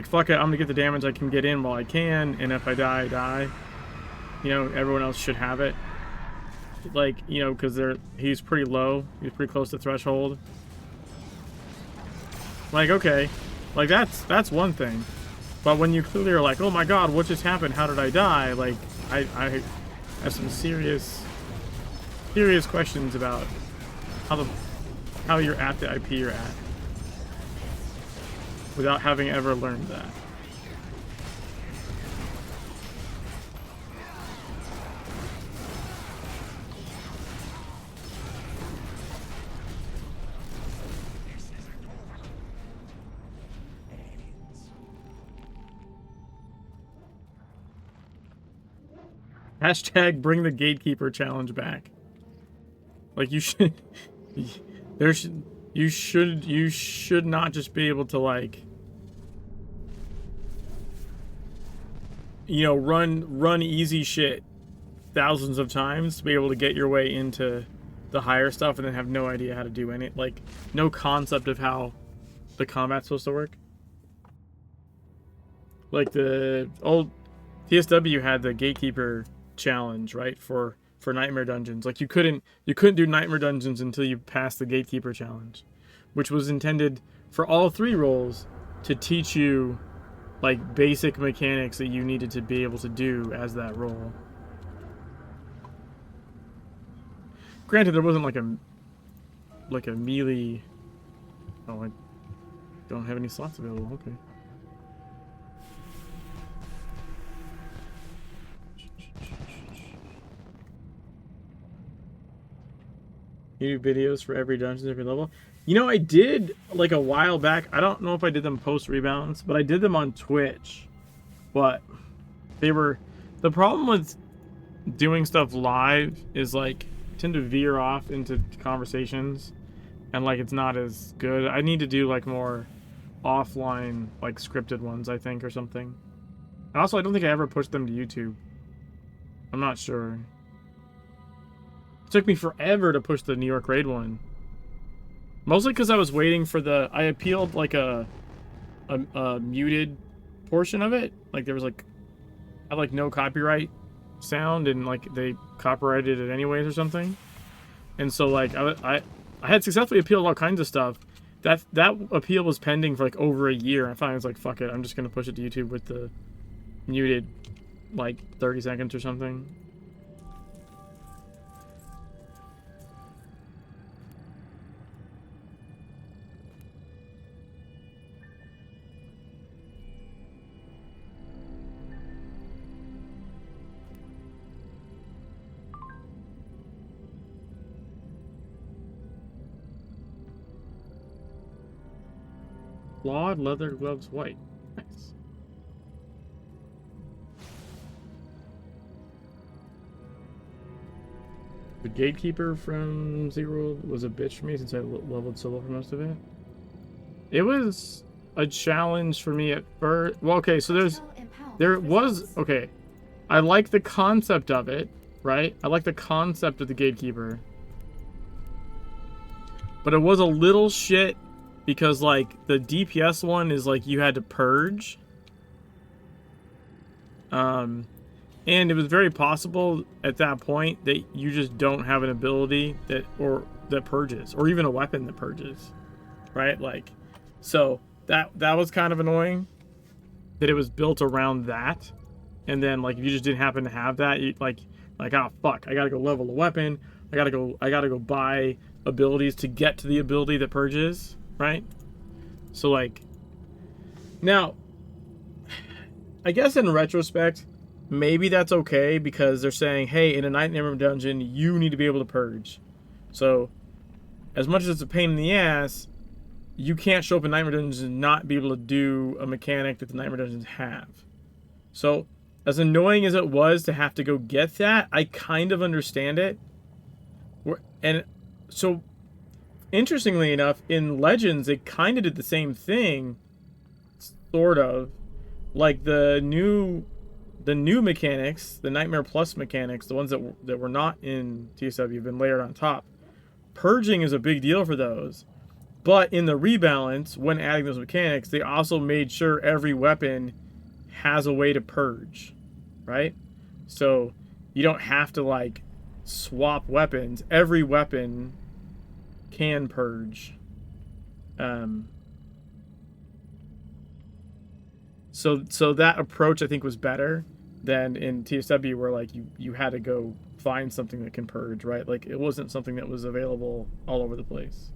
fuck it, I'm gonna get the damage I can get in while I can, and if I die, I die. You know, everyone else should have it. Like, you know, because he's pretty low. He's pretty close to threshold. Like, okay. Like, that's one thing. But when you clearly are like, oh my god, what just happened? How did I die? Like, I have some serious questions about how you're at the IP you're at. Without having ever learned that. Hashtag bring the gatekeeper challenge back. Like, you should... You should not just be able to, like, you know, run easy shit thousands of times to be able to get your way into the higher stuff and then have no idea how to do any, like, no concept of how the combat's supposed to work. Like, the old TSW had the gatekeeper challenge, right, for nightmare dungeons. Like, you couldn't do nightmare dungeons until you passed the gatekeeper challenge, which was intended for all 3 roles to teach you, like, basic mechanics that you needed to be able to do as that role. Granted, there wasn't like a melee. Oh, I don't have any slots available. Okay. You do videos for every dungeon, every level. You know, I did like a while back. I don't know if I did them post rebalance, but I did them on Twitch. But they were, the problem with doing stuff live is like tend to veer off into conversations, and like it's not as good. I need to do like more offline, like scripted ones, I think, or something. And also, I don't think I ever pushed them to YouTube. I'm not sure. It took me forever to push the New York Raid one. Mostly because I was waiting for the... I appealed like a muted portion of it. Like there was like... I had like no copyright sound, and like they copyrighted it anyways or something. And so like I had successfully appealed all kinds of stuff. That appeal was pending for like over a year. I finally was like, fuck it, I'm just gonna push it to YouTube with the muted like 30 seconds or something. Clawed leather gloves white. Nice. The gatekeeper from Zero was a bitch for me since I leveled solo for most of it. It was a challenge for me at first. Well, okay, so okay. I like the concept of it, right? I like the concept of the gatekeeper. But it was a little shit because like the DPS one is like you had to purge. And it was very possible at that point that you just don't have an ability that purges, or even a weapon that purges, right? Like, so that was kind of annoying that it was built around that. And then like if you just didn't happen to have that, you like oh fuck, I gotta go level a weapon. I gotta go buy abilities to get to the ability that purges, right? So like, now, I guess in retrospect, maybe that's okay because they're saying, hey, in a Nightmare dungeon, you need to be able to purge. So, as much as it's a pain in the ass, you can't show up in Nightmare dungeons and not be able to do a mechanic that the Nightmare dungeons have. So, as annoying as it was to have to go get that, I kind of understand it. And so, interestingly enough, in Legends, it kind of did the same thing, sort of. Like the new mechanics, the Nightmare Plus mechanics, the ones that were not in TSW have been layered on top. Purging is a big deal for those. But in the rebalance, when adding those mechanics, they also made sure every weapon has a way to purge, right? So you don't have to like swap weapons. Every weapon can purge. So that approach I think was better than in TSW where like you had to go find something that can purge, right? Like it wasn't something that was available all over the place.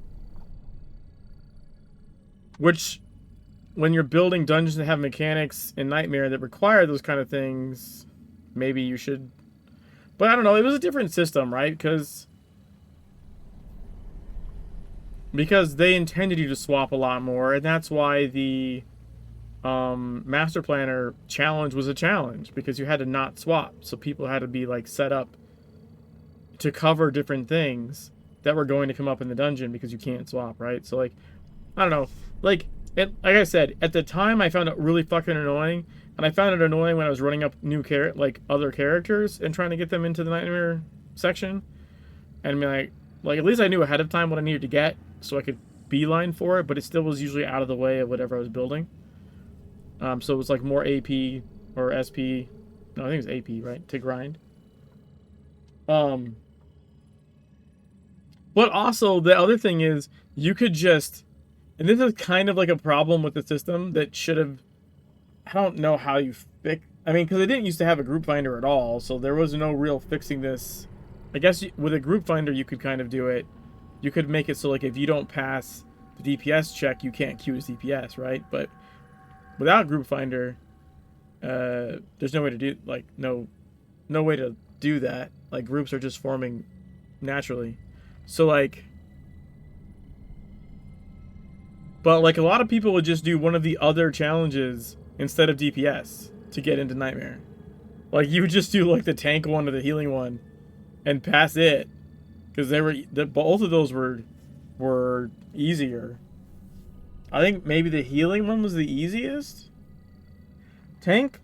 Which, when you're building dungeons that have mechanics in Nightmare that require those kind of things, maybe you should. But I don't know, it was a different system, right? Because they intended you to swap a lot more, and that's why the Master Planner challenge was a challenge, because you had to not swap, so people had to be like set up to cover different things that were going to come up in the dungeon because you can't swap, right? So like, I don't know, like I said, at the time I found it really fucking annoying, and I found it annoying when I was running up new other characters and trying to get them into the Nightmare section, and like at least I knew ahead of time what I needed to get so I could beeline for it, but it still was usually out of the way of whatever I was building. So it was like more AP or SP. No, I think it was AP, right? To grind. But also the other thing is you could just, and this is kind of like a problem with the system that should have, I don't know how you fix, I mean, because they didn't used to have a group finder at all, so there was no real fixing this I guess with a group finder you could kind of do it. You could make it so like if you don't pass the DPS check, you can't queue as DPS, right? But without group finder, there's no way to do like no way to do that. Like groups are just forming naturally. So like, but like a lot of people would just do one of the other challenges instead of DPS to get into Nightmare. Like you would just do like the tank one or the healing one and pass it, because both of those were easier. I think maybe the healing one was the easiest. Tank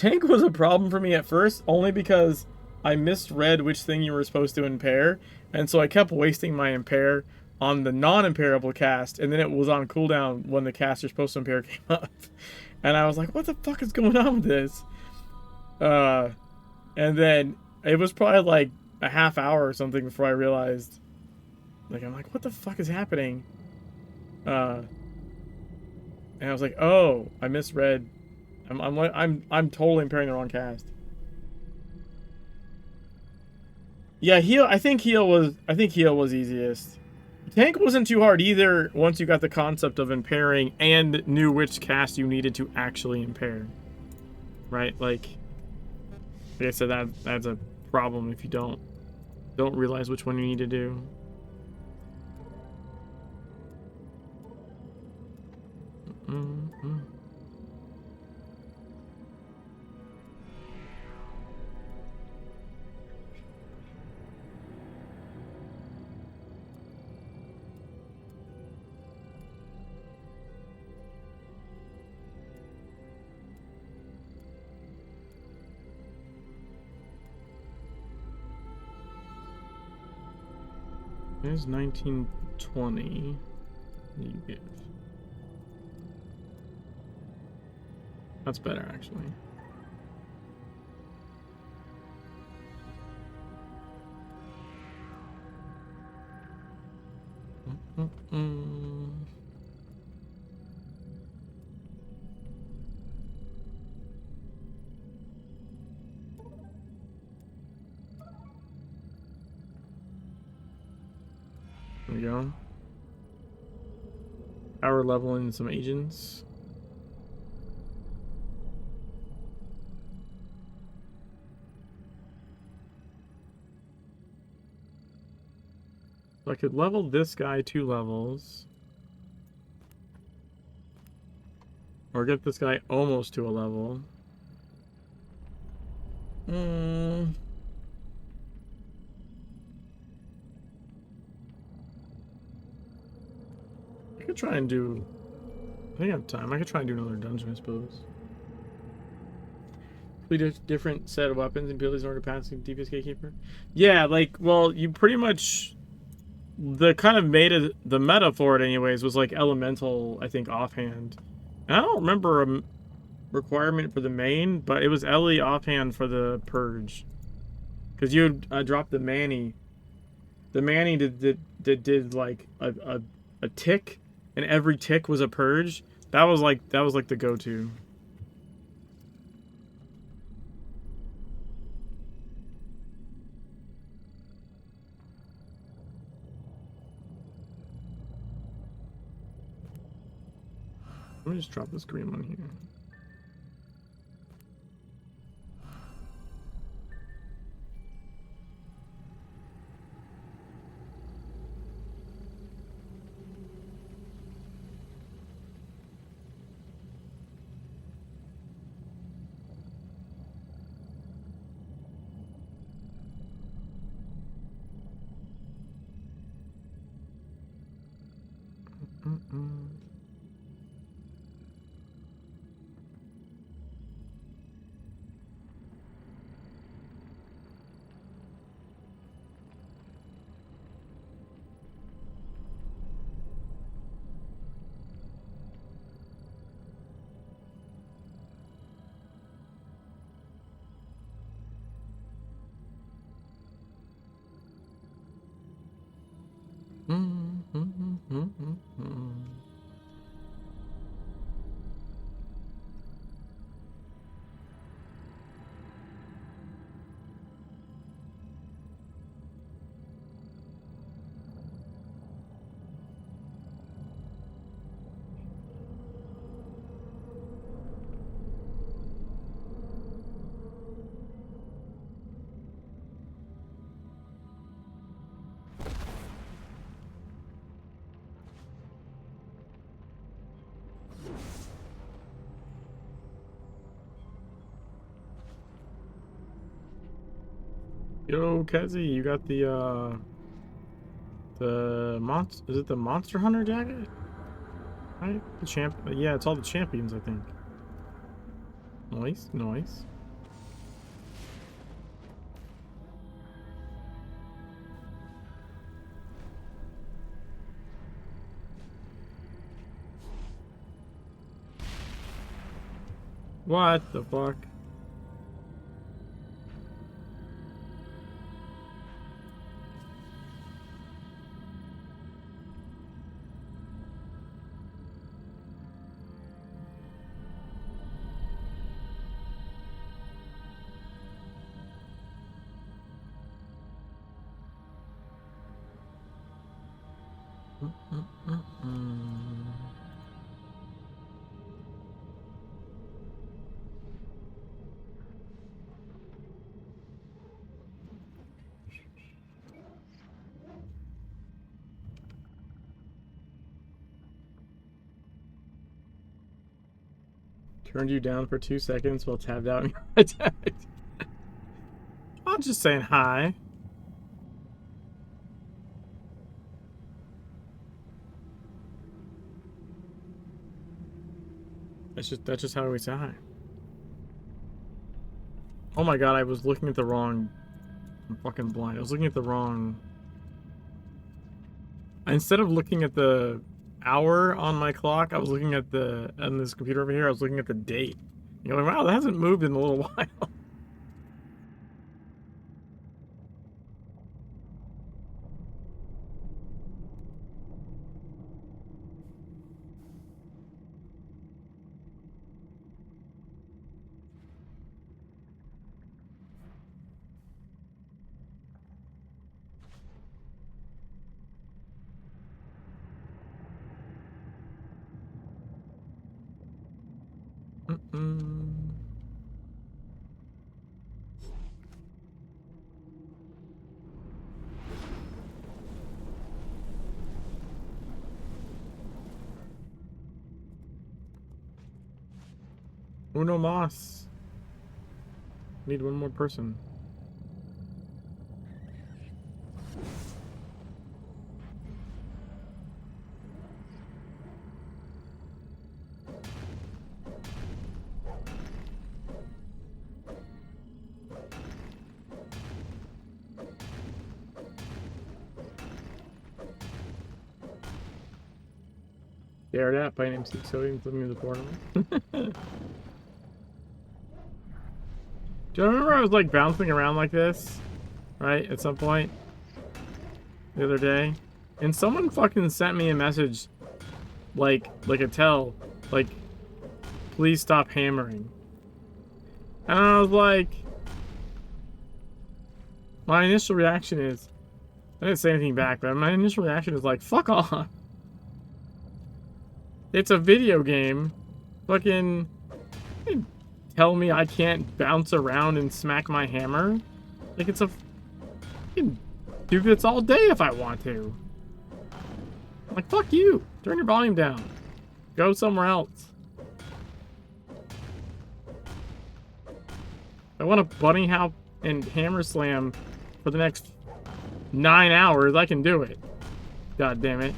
was a problem for me at first, only because I misread which thing you were supposed to impair, and so I kept wasting my impair on the non-impairable cast, and then it was on cooldown when the cast you're supposed to impair came up. And I was like, what the fuck is going on with this? And then it was probably like a half hour or something before I realized, like, I'm like, what the fuck is happening? And I was like, oh, I misread. I'm totally impairing the wrong cast. Yeah, heal. I think heal was easiest. Tank wasn't too hard either once you got the concept of impairing and knew which cast you needed to actually impair. Right? Like I said, that's a problem if you don't realize which one you need to do. Mm-hmm. There's 1920. You give. That's better, actually. There we go. Power leveling some agents. So I could level this guy 2 levels. Or get this guy almost to a level. I could try and do... I think I have time. I could try and do another dungeon, I suppose. Complete a different set of weapons and abilities in order to pass the DPS Gatekeeper. Yeah, like, well, you pretty much... The kind of the meta for it anyways was like elemental, I think, offhand. And I don't remember a requirement for the main, but it was Ellie offhand for the purge. Because you dropped the Manny. The Manny did like a tick, and every tick was a purge. That was like the go-to. Let me just drop this green one here. Yo, Kezi, you got the monster, is it the Monster Hunter jacket? Right? The champ, yeah, it's all the champions, I think. Nice, nice. What the fuck? Turned you down for 2 seconds while tabbed out and attacked. I'm just saying hi. That's just how we say hi. Oh my god, I was looking at the wrong. I'm fucking blind. I was looking at the wrong. Instead of looking at the hour on my clock, I was looking at on this computer over here, I was looking at the date. You're like, wow, that hasn't moved in a little while. Uno mas. Need one more person. Stared at by an MC Sodium flipping me the portal. Do you remember I was like bouncing around like this? Right? At some point the other day? And someone fucking sent me a message like a tell, like, please stop hammering. And I was like, my initial reaction is, I didn't say anything back, but my initial reaction is like, fuck off. It's a video game. Fucking tell me I can't bounce around and smack my hammer? Like, it's a... I can do this all day if I want to. I'm like, fuck you. Turn your volume down. Go somewhere else. I want to bunny hop and hammer slam for the next 9 hours. I can do it. God damn it.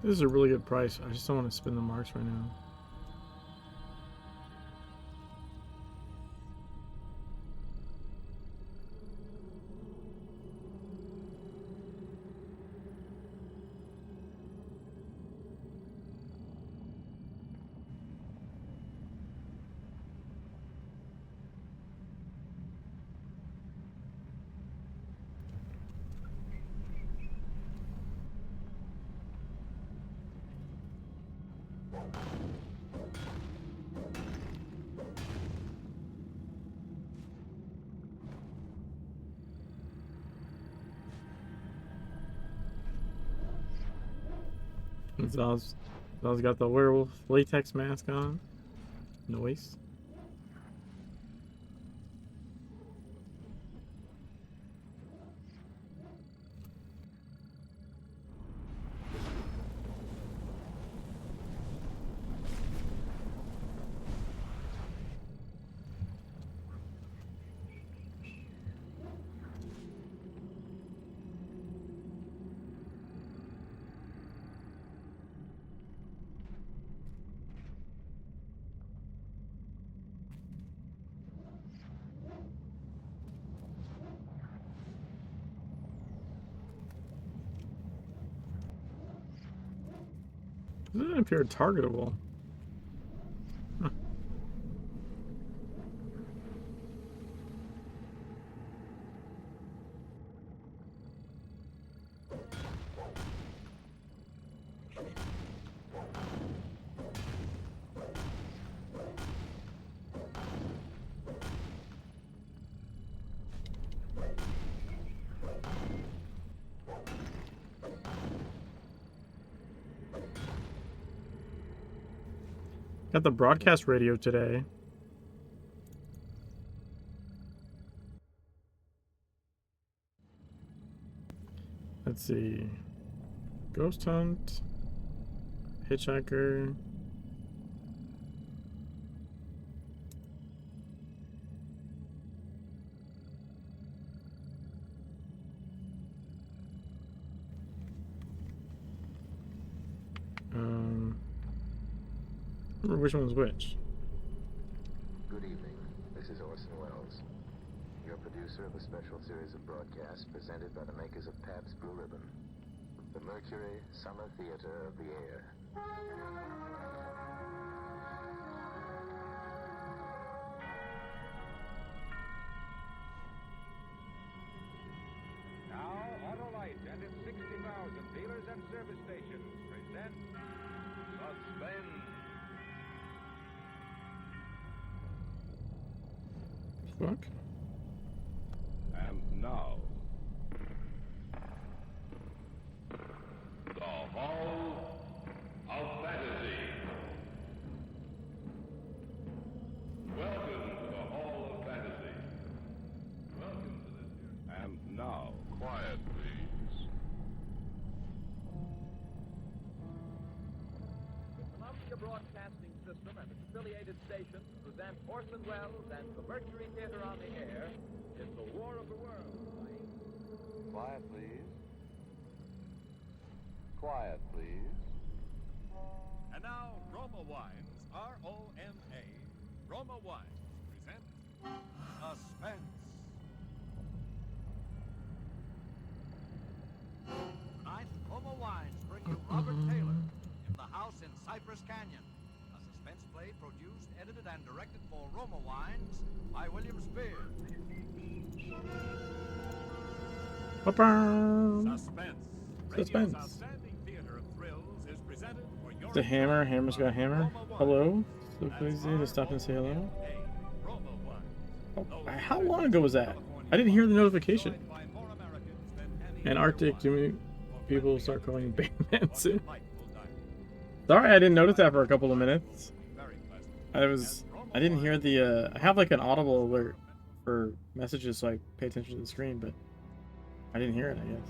This is a really good price. I just don't want to spin the marks right now. Zal's got the werewolf latex mask on. Noise. Doesn't appear targetable. Huh. Got the broadcast radio today. Let's see. Ghost Hunt. Hitchhiker. I don't remember which one's which. Good evening. This is Orson Welles, your producer of a special series of broadcasts presented by the makers of Pabst Blue Ribbon, the Mercury Summer Theater of the Air. Now, Autolite and its 60,000 dealers and service stations present Suspense. Fuck. And now, the Hall of Fantasy. Welcome to the Hall of Fantasy. Welcome to this. And now, quiet, please. The Columbia Broadcasting System and its affiliated stations present Orson Welles and the Mercury Theater on the Air in The War of the Worlds. Quiet, please. Quiet, please. And now, Roma Wines, R-O-M-A, Roma Wines present Suspense. Tonight, Roma Wines bring you Robert Taylor in The House in Cypress Canyon, a suspense play produced, edited, and directed for Roma Wines by William Spear. Suspense. Suspense. Radio's outstanding theater of thrills is presented for your The hammer. enjoyment Hammer's got a by hammer. Roma Wines. Hello. So That's please to stop and say hello. R-O-M-A, Roma Wines. Oh, how long ago was that? I didn't hear the notification. By more Americans than any And other Arctic, wine. Jimmy, For people friendly start calling you accompanying Batman soon. delightful dining. Sorry, I didn't notice that for a couple of minutes. Very pleasant. I didn't hear the, I have like an audible alert for messages so I pay attention to the screen, but I didn't hear it, I guess.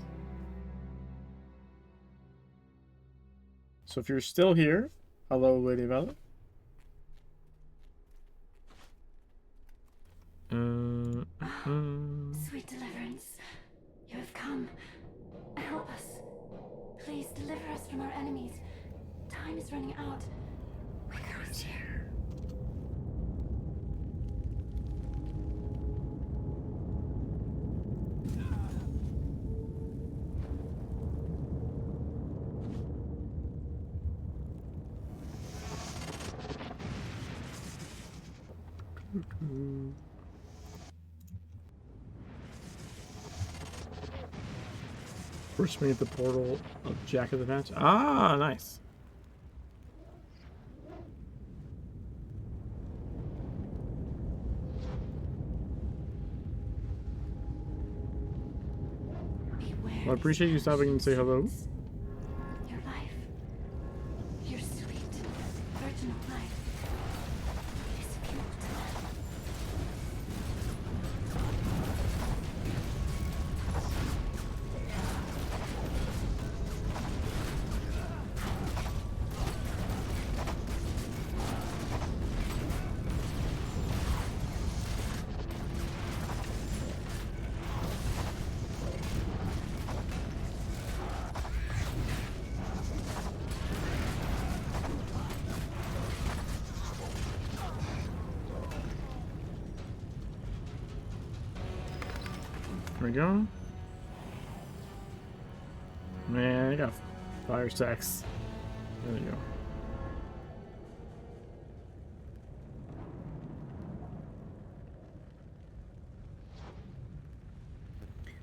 So if you're still here, hello, Lady Violet. Sweet deliverance, you have come. Help us. Please deliver us from our enemies. Time is running out. Wicker's here. First swing at the portal of Jack of the Match. Ah, nice. Beware. Well, I appreciate you stopping and say hello. Your life. Your sweet, virginal life. Is fueled. There we go. Man, I got fire sex. There we go.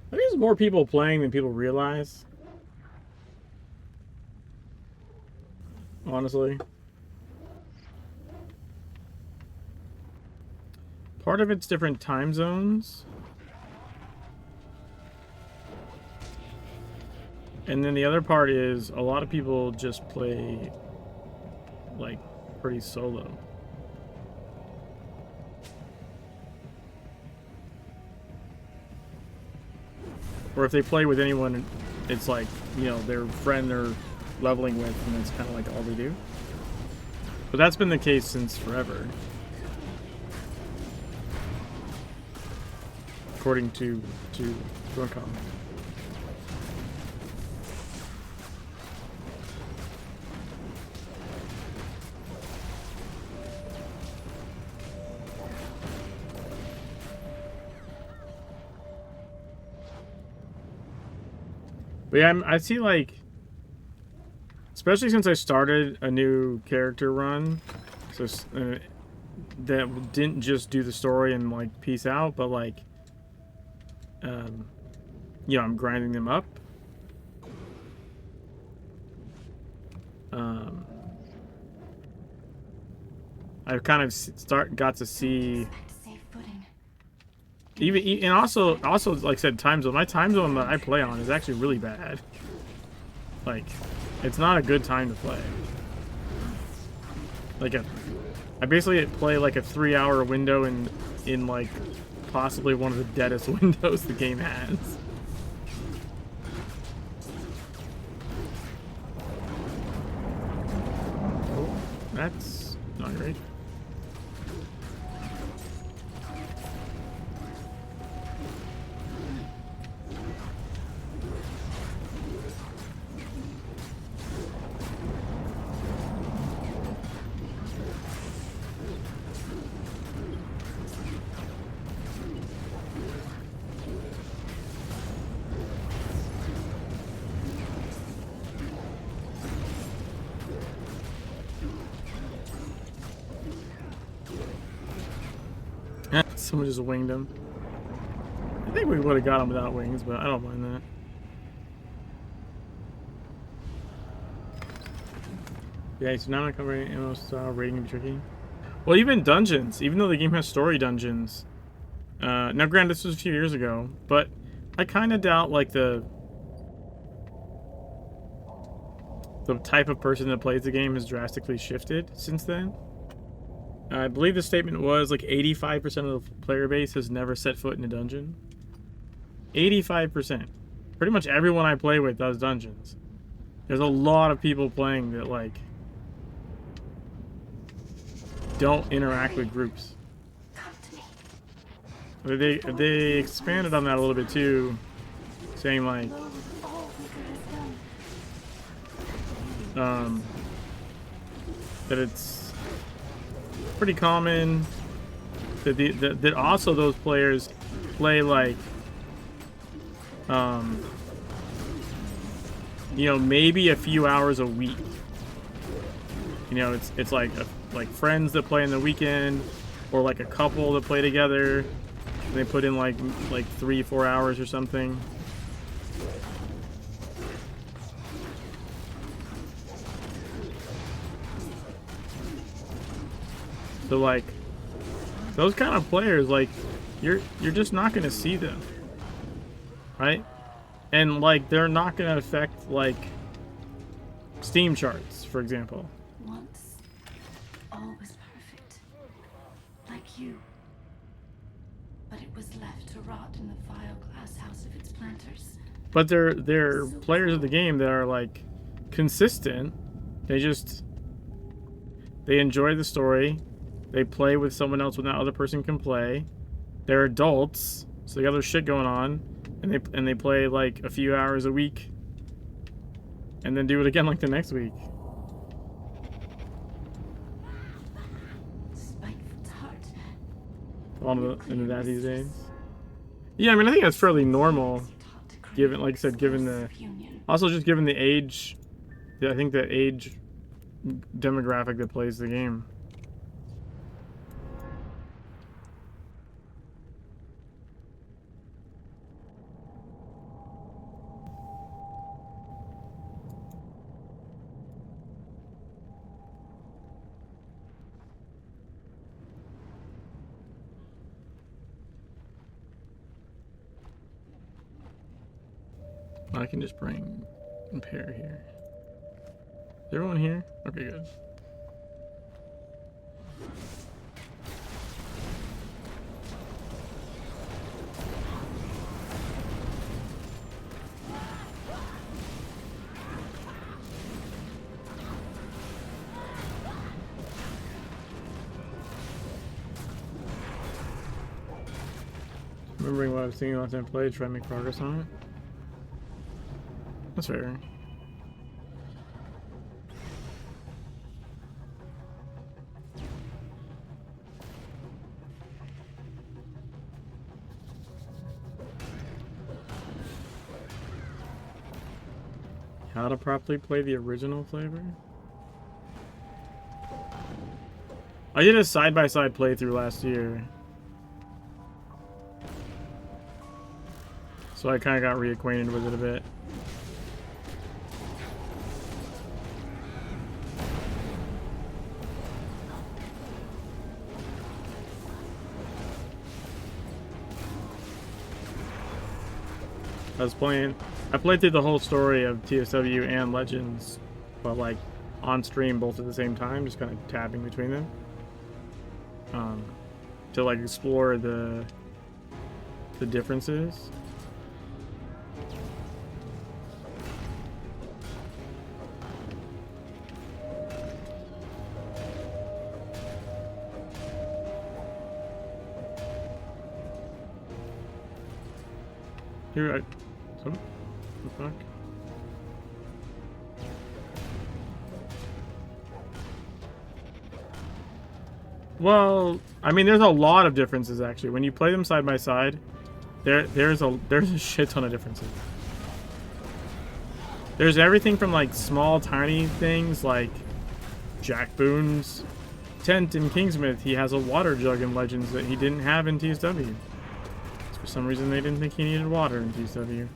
I think there's more people playing than people realize. Honestly. Part of it's different time zones. And then the other part is a lot of people just play like pretty solo. Or if they play with anyone, it's like, you know, their friend they're leveling with, and it's kind of like all they do. But that's been the case since forever. According to Druncom. But yeah, I see, like, especially since I started a new character run, so that didn't just do the story and like peace out, but like, you know, I'm grinding them up. I've kind of got to see. Even and also like I said, time zone. My time zone that I play on is actually really bad. Like, it's not a good time to play. Like I basically play like a 3-hour window in like possibly one of the deadest windows the game has. Oh, that's not great. Someone just winged him. I think we would have got him without wings, but I don't mind that. Yeah, so now I'm covering ammo style rating can be tricky. Well, even dungeons, even though the game has story dungeons. Now, granted, this was a few years ago, but I kind of doubt like the type of person that plays the game has drastically shifted since then. I believe the statement was like 85% of the player base has never set foot in a dungeon. 85%. Pretty much everyone I play with does dungeons. There's a lot of people playing that like don't interact with groups. They expanded on that a little bit too, saying like that it's pretty common that also those players play like you know, maybe a few hours a week. You know, it's like friends that play in the weekend, or like a couple that play together. They put in like 3-4 hours or something. So like those kind of players, like you're just not gonna see them, right? And like they're not gonna affect like Steam charts, for example. Once, all was perfect. Like you. But it was left to rot in the vile glass house of its planters. But they're players of the game that are like consistent. They enjoy the story. They play with someone else when that other person can play. They're adults, so they got their shit going on, and they play like a few hours a week, and then do it again like the next week. Spiteful tart. All into that these days. Yeah, I mean, I think that's fairly normal, given, like I said, given the also just given the age. Yeah, I think the age demographic that plays the game. I can just bring Pair here. Is everyone here? Okay, good. Remembering what I was thinking last time I played, try to make progress on it. That's fair. How to properly play the original flavor? I did a side-by-side playthrough last year. So I kind of got reacquainted with it a bit. I played through the whole story of TSW and Legends, but like on stream both at the same time, just kind of tabbing between them. To like explore the differences. Here, what the fuck? Well, I mean, there's a lot of differences actually. When you play them side by side, there's a shit ton of differences. There's everything from like small, tiny things like Jack Boone's tent in Kingsmith. He has a water jug in Legends that he didn't have in TSW. For some reason, they didn't think he needed water in TSW.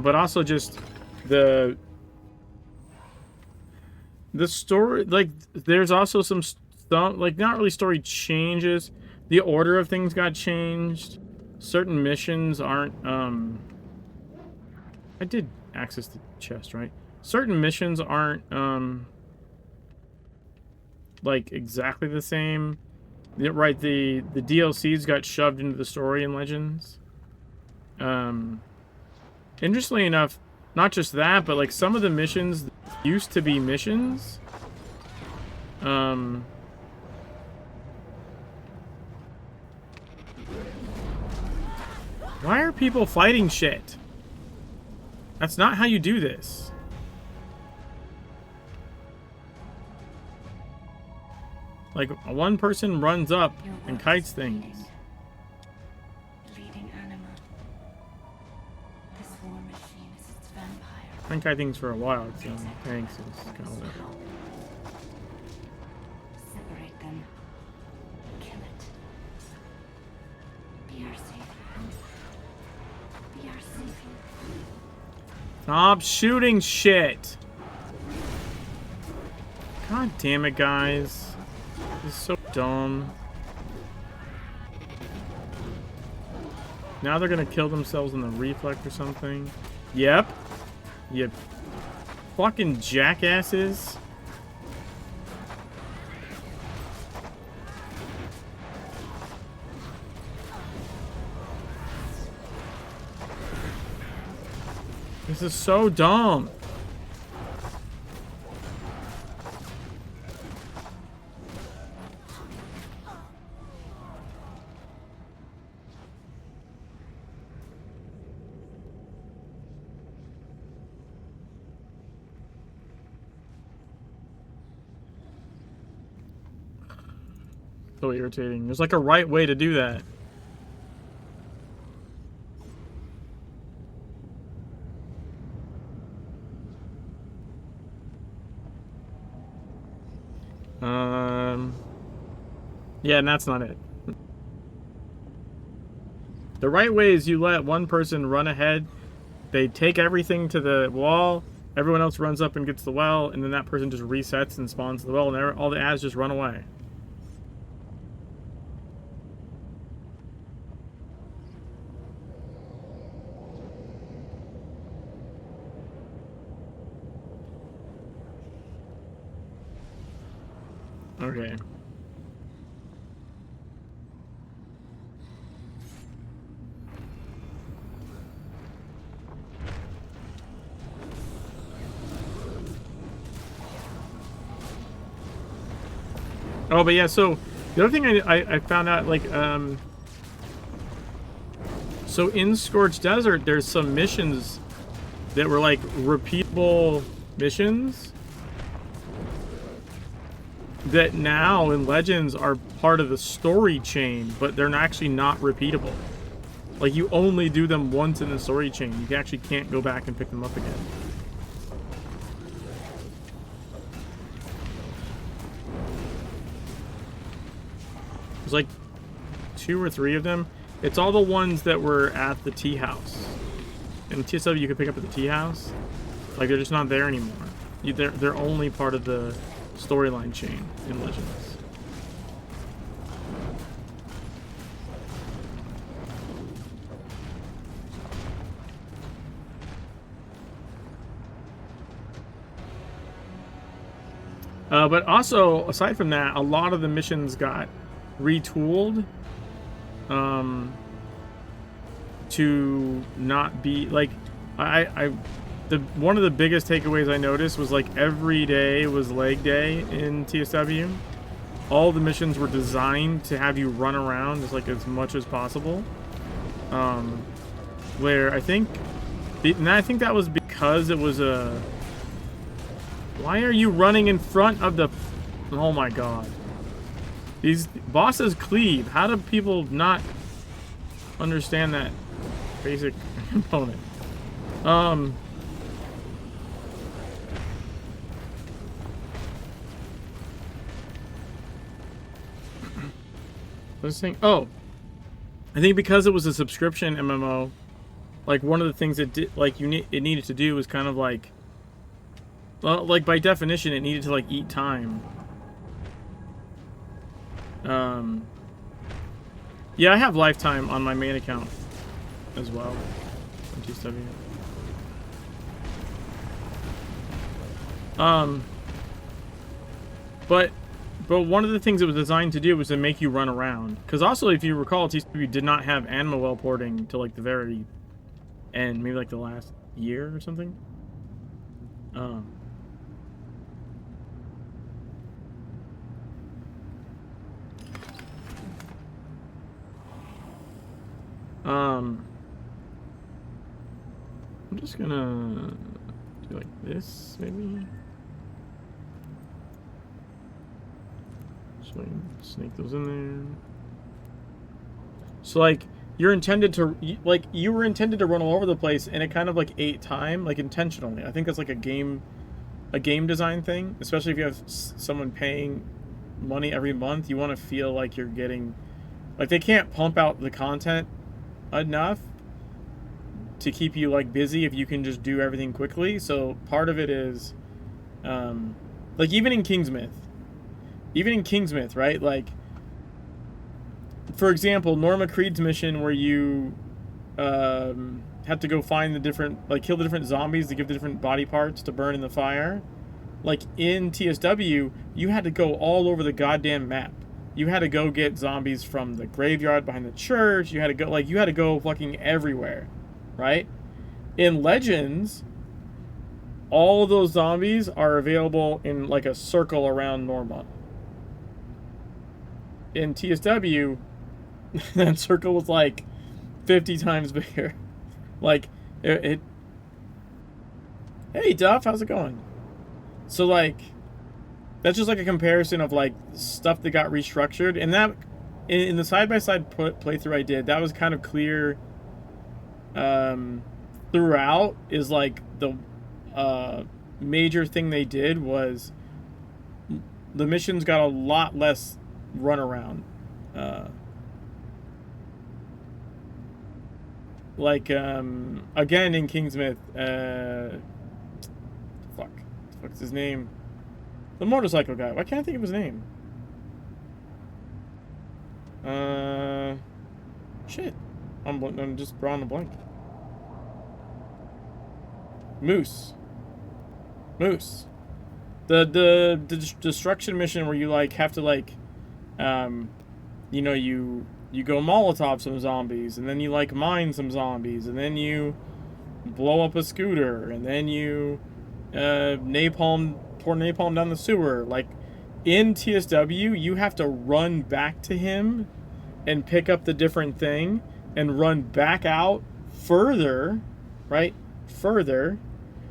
But also just the story, like there's also some like not really story changes. The order of things got changed. Certain missions aren't I did access the chest, right? Certain missions aren't like exactly the same. Right, the DLCs got shoved into the story in Legends. Interestingly enough, not just that, but like some of the missions used to be missions. Why are people fighting shit? That's not how you do this. Like, one person runs up and kites things. Leading anima. This war machine is its vampire. I've been kiting things for a while, so thanks. It's kind of whatever. Separate them. Kill it. Be our savior. Be our savior. Stop shooting shit! God damn it, guys. This is so dumb. Now they're gonna kill themselves in the reflect or something. Yep. You fucking jackasses. This is so dumb. So irritating. There's like a right way to do that. Yeah, and that's not it. The right way is you let one person run ahead, they take everything to the wall, everyone else runs up and gets the well, and then that person just resets and spawns the well, and all the ads just run away. Okay. Oh, but yeah, so the other thing I found out, like, so in Scorched Desert, there's some missions that were, like, repeatable missions that now in Legends are part of the story chain, but they're actually not repeatable. Like, you only do them once in the story chain. You actually can't go back and pick them up again. There's like 2 or 3 of them. It's all the ones that were at the tea house. In TSW, you can pick up at the tea house. Like, they're just not there anymore. They're only part of the storyline chain in Legends. But also, aside from that, a lot of the missions got retooled to not be like one of the biggest takeaways I noticed was like every day was leg day in TSW. All the missions were designed to have you run around as much as possible. Where I think that was because it was a. Why are you running in front of the? Oh my god. These bosses cleave. How do people not understand that basic component? What's saying? Oh, I think because it was a subscription MMO, like one of the things it did, like it needed to do was kind of like, well, like by definition, it needed to like eat time. Yeah, I have lifetime on my main account as well on TSW. But one of the things it was designed to do was to make you run around. Because also, if you recall, TSW did not have Anima well porting till like the very end, maybe like the last year or something. just gonna do like this, maybe. So I can snake those in there. So like you're intended to you were intended to run all over the place, and it kind of like ate time, like intentionally. I think that's like a game design thing, especially if you have someone paying money every month. You want to feel like you're getting, like, they can't pump out the content enough to keep you like busy if you can just do everything quickly. So part of it is like even in Kingsmith, right? Like, for example, Norma Creed's mission where you have to go find the different, like, kill the different zombies to give the different body parts to burn in the fire. Like, in TSW, you had to go all over the goddamn map. You had to go get zombies from the graveyard behind the church. You had to go fucking everywhere, right? In Legends, all of those zombies are available in, like, a circle around Norma. In TSW, that circle was, like, 50 times bigger. Like, it... Hey, Duff, how's it going? So, like, that's just, like, a comparison of, like, stuff that got restructured. And that, in the side-by-side playthrough I did, that was kind of clear throughout, is, like, the major thing they did was the missions got a lot less runaround. Like, again, in Kingsmith, what's his name? The motorcycle guy. Why can't I think of his name? Shit. I'm just drawing a blank. Moose. The destruction mission where you, like, have to, like, you know, you go Molotov some zombies, and then you, like, mine some zombies, and then you blow up a scooter, and then you pour napalm down the sewer. Like, in TSW, you have to run back to him and pick up the different thing and run back out further, right? Further.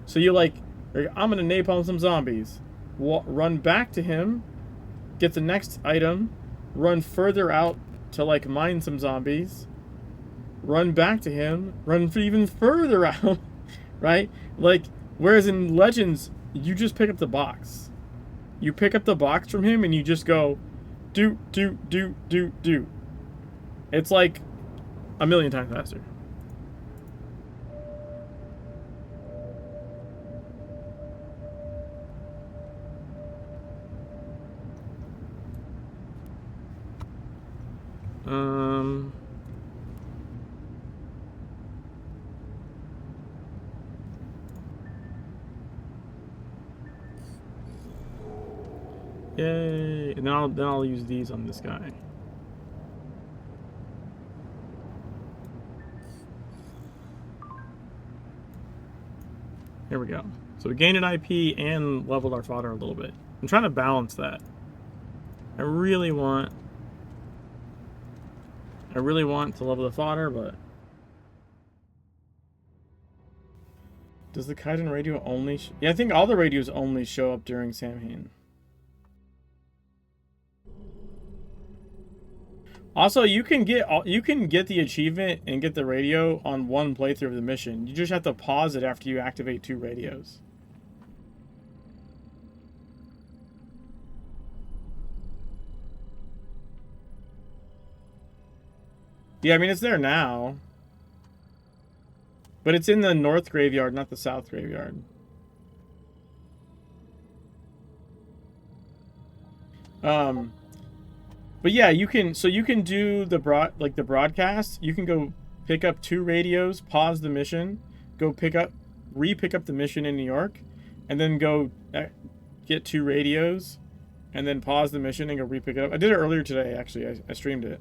So you, like, I'm gonna napalm some zombies. Run back to him, get the next item, run further out to, like, mine some zombies, run back to him, run even further out, right? Like, whereas in Legends, you just pick up the box. You pick up the box from him and you just go, do. It's like a million times faster. Yay! And then I'll use these on this guy. Here we go. So we gained an IP and leveled our fodder a little bit. I'm trying to balance that. I really want to level the fodder, but does the Kaiden radio only? Yeah, I think all the radios only show up during Samhain. Also, you can get the achievement and get the radio on one playthrough of the mission. You just have to pause it after you activate 2 radios. Yeah, I mean, it's there now. But it's in the north graveyard, not the south graveyard. But yeah, you can do the broadcast. You can go pick up 2 radios, pause the mission, go re-pick up the mission in New York, and then go get 2 radios, and then pause the mission and go re-pick it up. I did it earlier today, actually. I streamed it.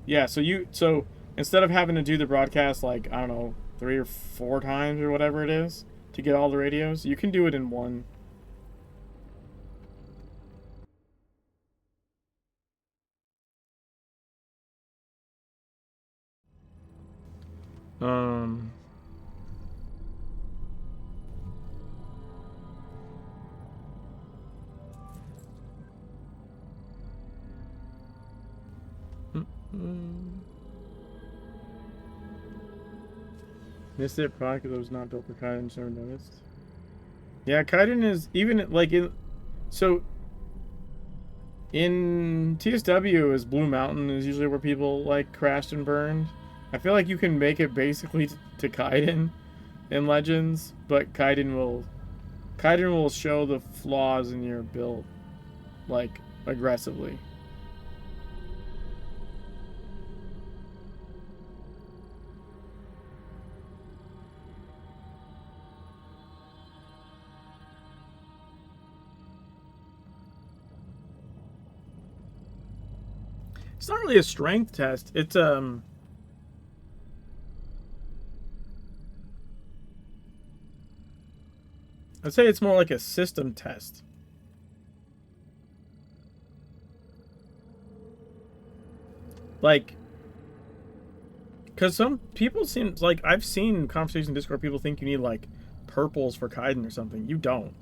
Yeah, so instead of having to do the broadcast, like, I don't know, 3 or 4 times or whatever it is to get all the radios, you can do it in one. Um. Missed it, probably because it was not built for Kaiden, just never noticed. Yeah, Kaiden is even like in. So in TSW is Blue Mountain is usually where people like crashed and burned. I feel like you can make it basically to Kaiden in Legends, but Kaiden will show the flaws in your build like aggressively. It's not really a strength test. It's I'd say it's more like a system test. Like, because some people seem like I've seen conversations in Discord. People think you need like purples for Kaiden or something. You don't.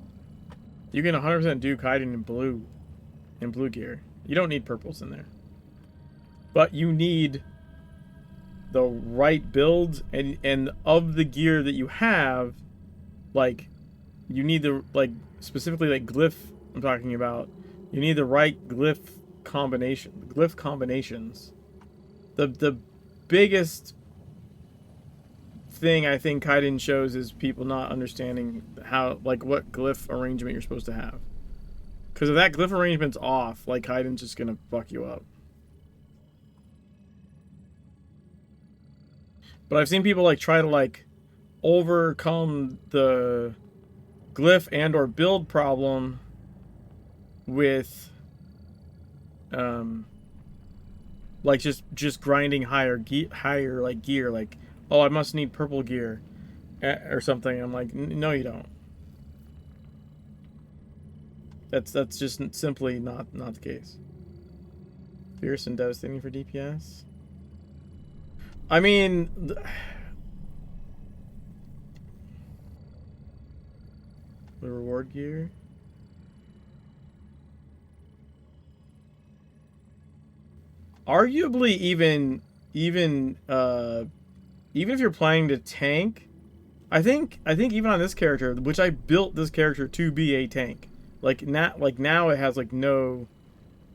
You can 100% do Kaiden in blue gear. You don't need purples in there. But you need the right builds and of the gear that you have, like you need the like specifically like glyph I'm talking about. You need the right glyph combinations. The biggest thing I think Kaiden shows is people not understanding how like what glyph arrangement you're supposed to have. Because if that glyph arrangement's off, like Kaiden's just gonna fuck you up. But I've seen people like try to like overcome the glyph and or build problem with like just grinding higher like gear, like, oh, I must need purple gear or something. I'm like, no you don't. That's just simply not the case. Fierce and devastating for DPS. I mean, the reward gear. Arguably, even if you're playing to tank, I think even on this character, which I built this character to be a tank, like now it has like no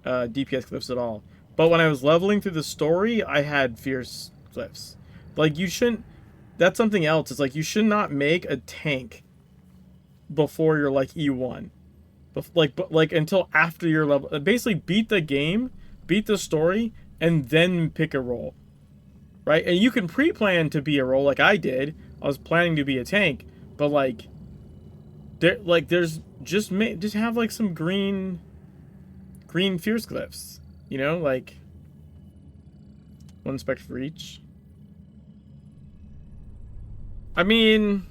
DPS glyphs at all. But when I was leveling through the story, I had fierce glyphs. Like you shouldn't. That's something else. It's like you should not make a tank before you're like E1, but until after your level. Basically, beat the game, beat the story, and then pick a role. Right? And you can pre-plan to be a role like I did. I was planning to be a tank, but there's just have like some green fierce glyphs. You know, like one spec for each. I mean,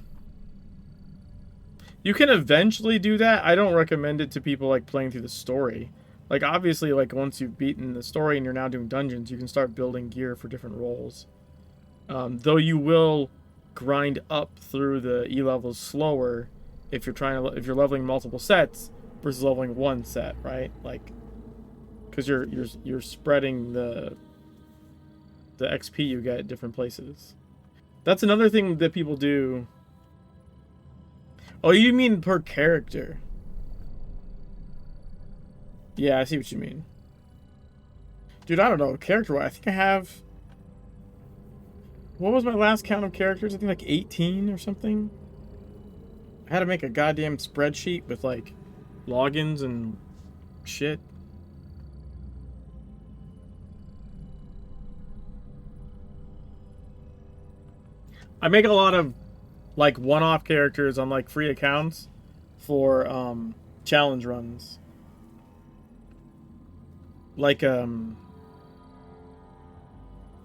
you can eventually do that. I don't recommend it to people like playing through the story. Like obviously, like once you've beaten the story and you're now doing dungeons, you can start building gear for different roles. Though you will grind up through the E levels slower if you're leveling multiple sets versus leveling one set, right? Like, because you're spreading the XP you get at different places. That's another thing that people do. Oh, you mean per character? Yeah, I see what you mean. Dude, I don't know. Character-wise, I think I have... What was my last count of characters? I think like 18 or something. I had to make a goddamn spreadsheet with like logins and shit. I make a lot of like one-off characters on like free accounts for challenge runs. Like I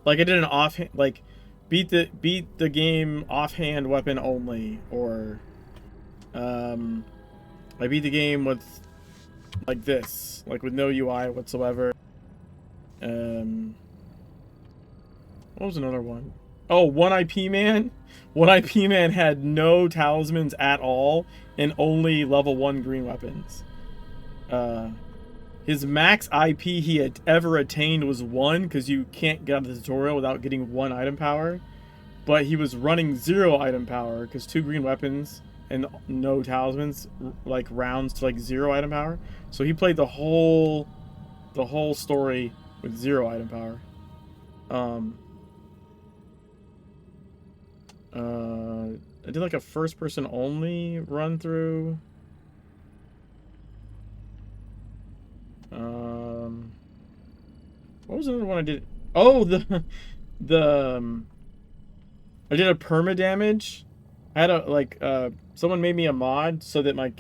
did an offhand, like beat the game offhand weapon only, or I beat the game with like this, like with no UI whatsoever. What was another one? Oh, One IP Man? One IP Man had no talismans at all and only level 1 green weapons. His max IP he had ever attained was 1, because you can't get out of the tutorial without getting 1 item power. But he was running 0 item power, because 2 green weapons and no talismans, like, rounds to, like, 0 item power. So he played the whole story with 0 item power. I did, like, a first-person only run-through. What was another one I did? Oh, I did a perma-damage. I had a, someone made me a mod so that my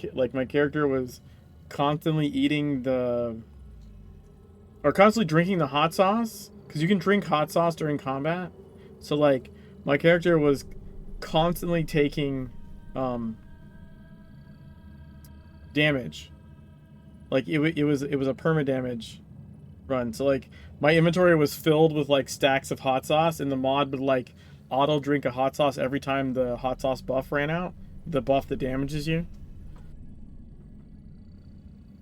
character was constantly eating or constantly drinking the hot sauce, because you can drink hot sauce during combat. So, like, my character was constantly taking damage. Like, it was a perma damage run. So, like, my inventory was filled with, like, stacks of hot sauce, and the mod would, like, auto drink a hot sauce every time the hot sauce buff ran out, the buff that damages you.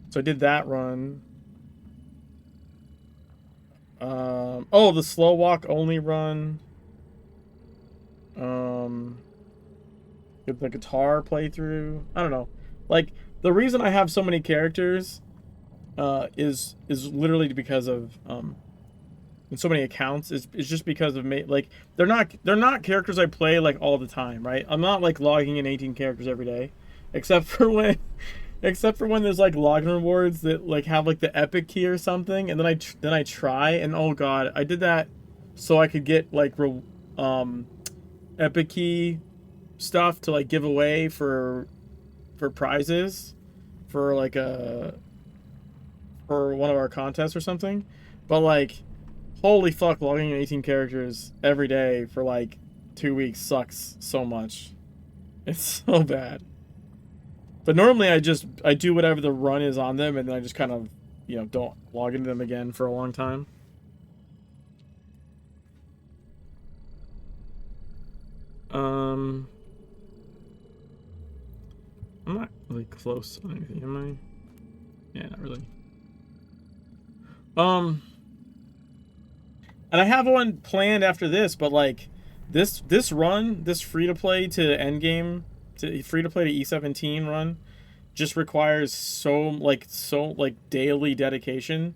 So I did that run. Oh, the slow walk only run. The guitar playthrough. I don't know. Like, the reason I have so many characters is literally because of and so many accounts is just because of like, they're not characters I play like all the time, right? I'm not like logging in 18 characters every day, except for when there's like login rewards that like have like the epic key or something, and then I try, and oh god, I did that so I could get like epic key stuff to like give away for prizes for like for one of our contests or something. But like, holy fuck, logging in 18 characters every day for like 2 weeks sucks so much. It's so bad. But normally I do whatever the run is on them, and then I just kind of, you know, don't log into them again for a long time. I'm not really close on anything, am I? Yeah, not really. And I have one planned after this, but like this run, this free-to-play to endgame, to free-to-play to E17 run, just requires so daily dedication.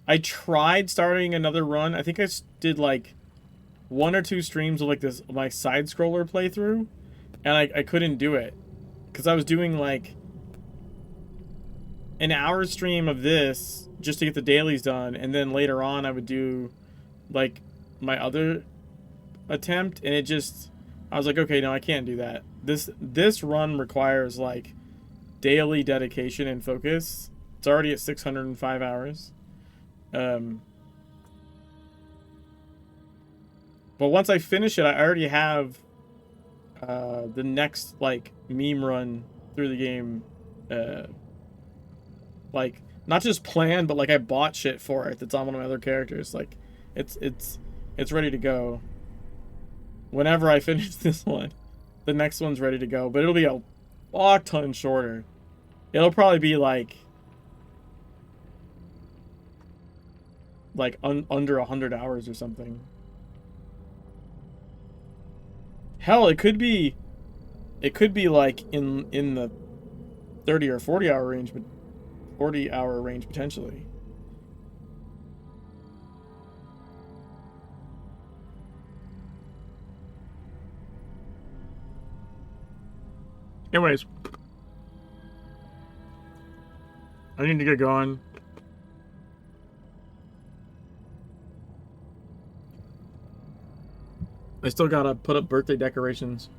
I tried starting another run. I think I did like 1 or 2 streams of like this, my side scroller playthrough, and I couldn't do it because I was doing like an hour stream of this just to get the dailies done, and then later on I would do like my other attempt, and I was like, okay, no, I can't do that. This run requires like daily dedication and focus. It's already at 605 hours. But once I finish it, I already have the next like meme run through the game, like not just planned, but like I bought shit for it that's on one of my other characters. Like it's ready to go. Whenever I finish this one, the next one's ready to go, but it'll be a fuck ton shorter. It'll probably be like under 100 hours or something. Hell, it could be like in the 30 or 40 hour range, but 40 hour range potentially. Anyways, I need to get going. I still gotta put up birthday decorations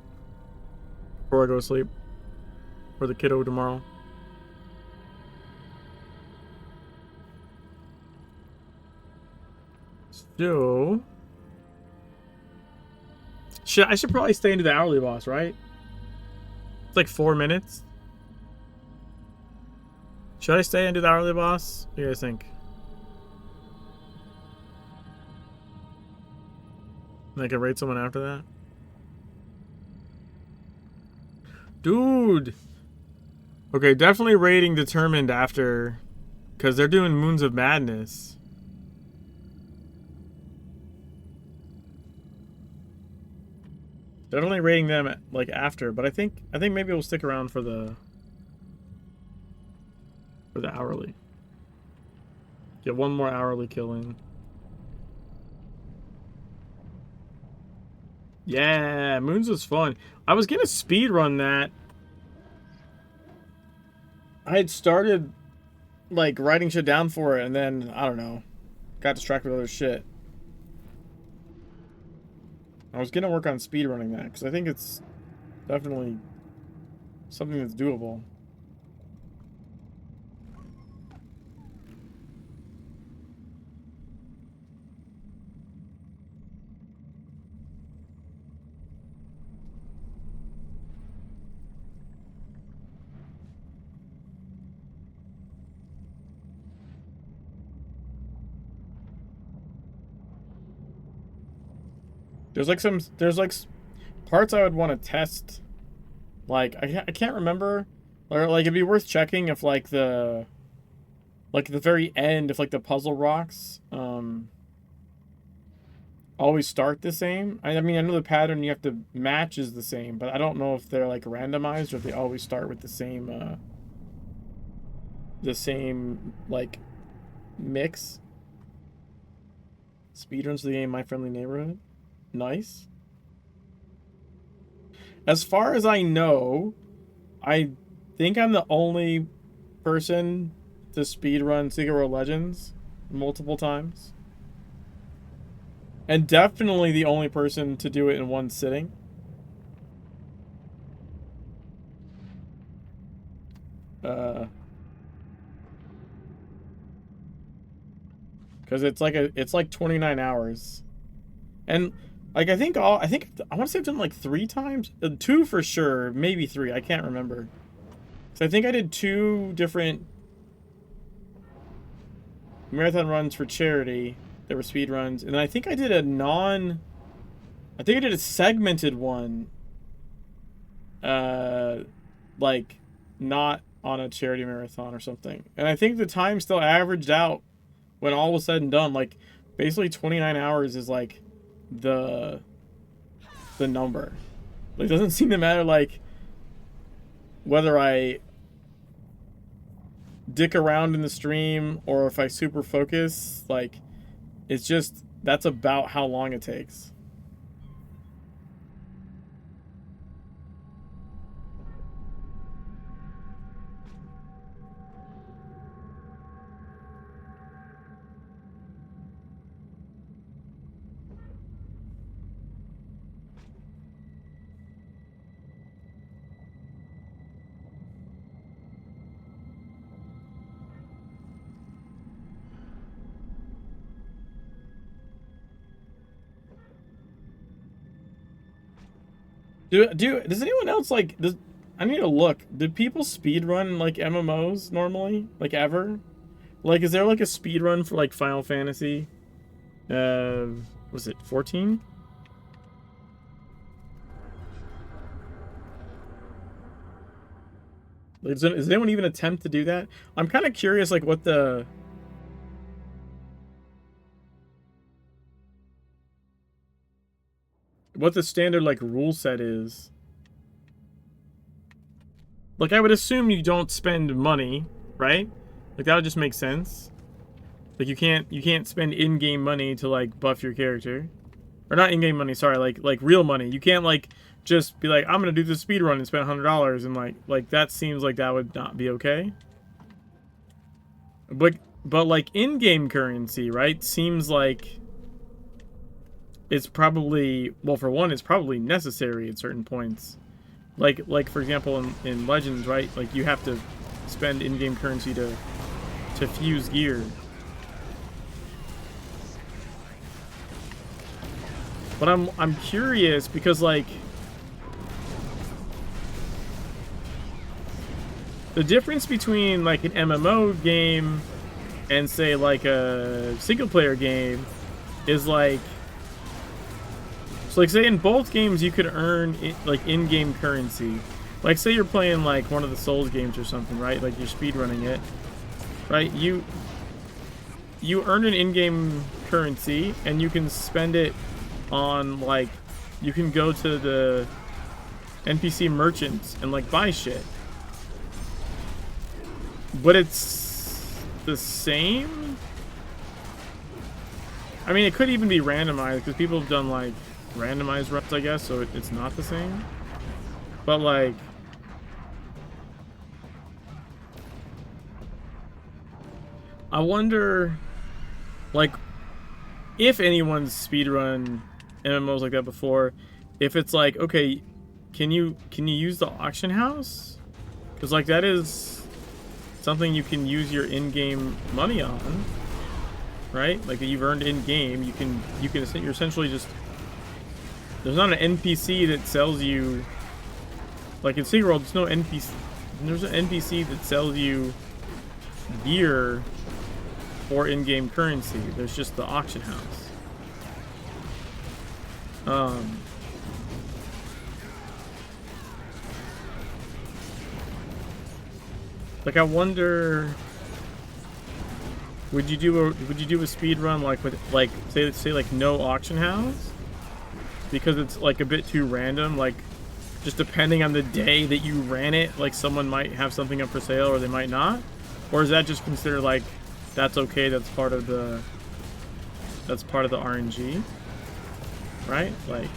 before I go to sleep for the kiddo tomorrow. So, I should probably stay into the hourly boss, right? It's like 4 minutes. Should I stay into the hourly boss? What do you guys think? I can raid someone after that. Dude. Okay, definitely rating determined after, because they're doing Moons of Madness. Definitely rating them like after, but I think maybe we'll stick around for the hourly. Get one more hourly killing. Yeah, Moons was fun. I was gonna speed run that. I had started like writing shit down for it, and then I don't know, got distracted with other shit. I was gonna work on speed running that because I think it's definitely something that's doable. There's like parts I would want to test. Like I can't remember, or like it'd be worth checking if like the very end, if like the puzzle rocks always start the same. I mean, I know the pattern you have to match is the same, but I don't know if they're like randomized or if they always start with the same like mix. Speedruns of the game My Friendly Neighborhood. Nice. As far as I know, I think I'm the only person to speedrun Secret World Legends multiple times. And definitely the only person to do it in one sitting. Because it's like 29 hours. And like I want to say I've done like 3 times, 2 for sure, maybe 3. I can't remember. So I think I did 2 different marathon runs for charity. There were speed runs, and then I think I did a segmented one. Like not on a charity marathon or something. And I think the time still averaged out when all was said and done. Like basically 29 hours is like the number. Like, it doesn't seem to matter like whether I dick around in the stream or if I super focus. Like, it's just that's about how long it takes. Does anyone else like I need to look. Do people speedrun like MMOs normally? Like ever? Like, is there like a speedrun for like Final Fantasy? Was it 14? Like, does anyone even attempt to do that? I'm kind of curious, like what the standard like rule set is. Like, I would assume you don't spend money, right? Like, that would just make sense. Like, you can't spend in-game money to like buff your character, or not in-game money. Sorry, like real money. You can't like just be like, I'm gonna do this speedrun and spend $100 and like that seems like that would not be okay. But like in-game currency, right? Seems like it's probably, well, for one, it's probably necessary at certain points. Like for example, in Legends, right? Like, you have to spend in-game currency to fuse gear. But I'm curious because like the difference between like an MMO game and say like a single player game is like So like say in both games you could earn like in-game currency. Like say you're playing like one of the Souls games or something, right? Like you're speedrunning it, right? You earn an in-game currency and you can spend it on like, you can go to the NPC merchants and like buy shit. But it's the same? I mean, it could even be randomized because people have done like randomized runs, I guess, so it's not the same. But like, I wonder, like, if anyone's speedrun MMOs like that before, if it's like, okay, can you use the auction house? Because like that is something you can use your in-game money on, right? Like you've earned in-game, you're essentially just, there's not an NPC that sells you, like in Secret World, there's an NPC that sells you gear or in-game currency. There's just the auction house. Like I wonder, would you do a speed run like with like say like no auction house? Because it's like a bit too random, like just depending on the day that you ran it, like someone might have something up for sale or they might not? Or is that just considered like that's okay, that's part of the RNG, right? Like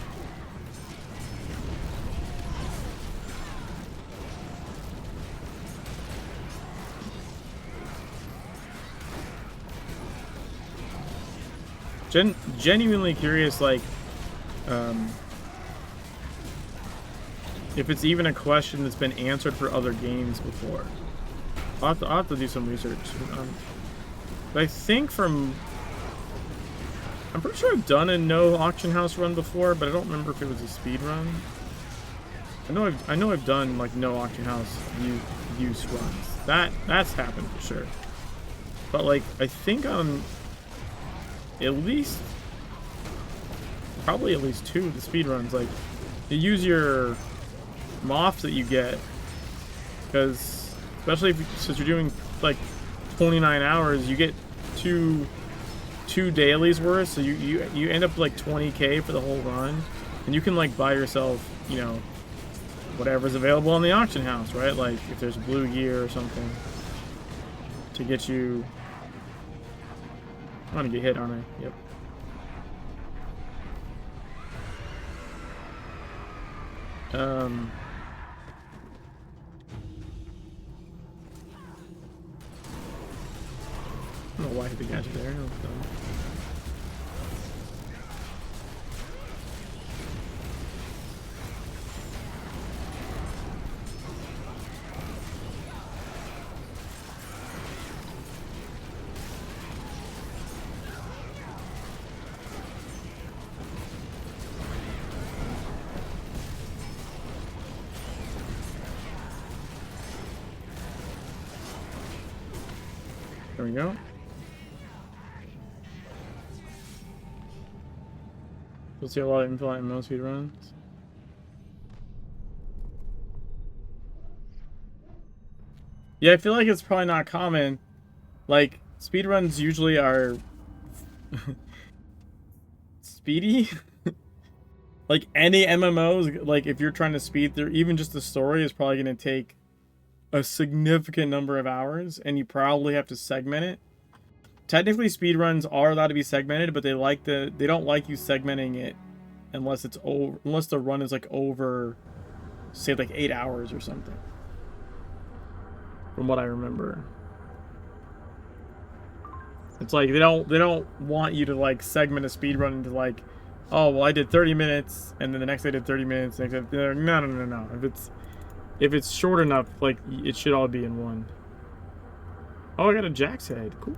genuinely curious, like if it's even a question that's been answered for other games before. I'll have to do some research. But I think I'm pretty sure I've done a no auction house run before, but I don't remember if it was a speed run. I know I've done like no auction house use runs. That's happened for sure. But like I think I'm probably at least 2 of the speed runs. Like you use your moths that you get, because especially since you're doing like 29 hours, you get two dailies worth, so you end up like 20k for the whole run, and you can like buy yourself, you know, whatever's available on the auction house, right? Like if there's blue gear or something to get you. I'm gonna get hit, aren't I? Yep. I don't know why I hit the gadget there. There we go. You'll see a lot of info on MMO speed runs. Yeah, I feel like it's probably not common. Like, speedruns usually are speedy. Like any MMOs, like if you're trying to speed through, even just the story is probably going to take a significant number of hours, and you probably have to segment it. Technically, speedruns are allowed to be segmented, but they don't like you segmenting it unless it's over, unless the run is like over, say like 8 hours or something. From what I remember, it's like they don't want you to like segment a speedrun into like, oh well, I did 30 minutes, and then the next day I did 30 minutes. No. If it's short enough, like it should all be in one. Oh, I got a Jack's head. Cool.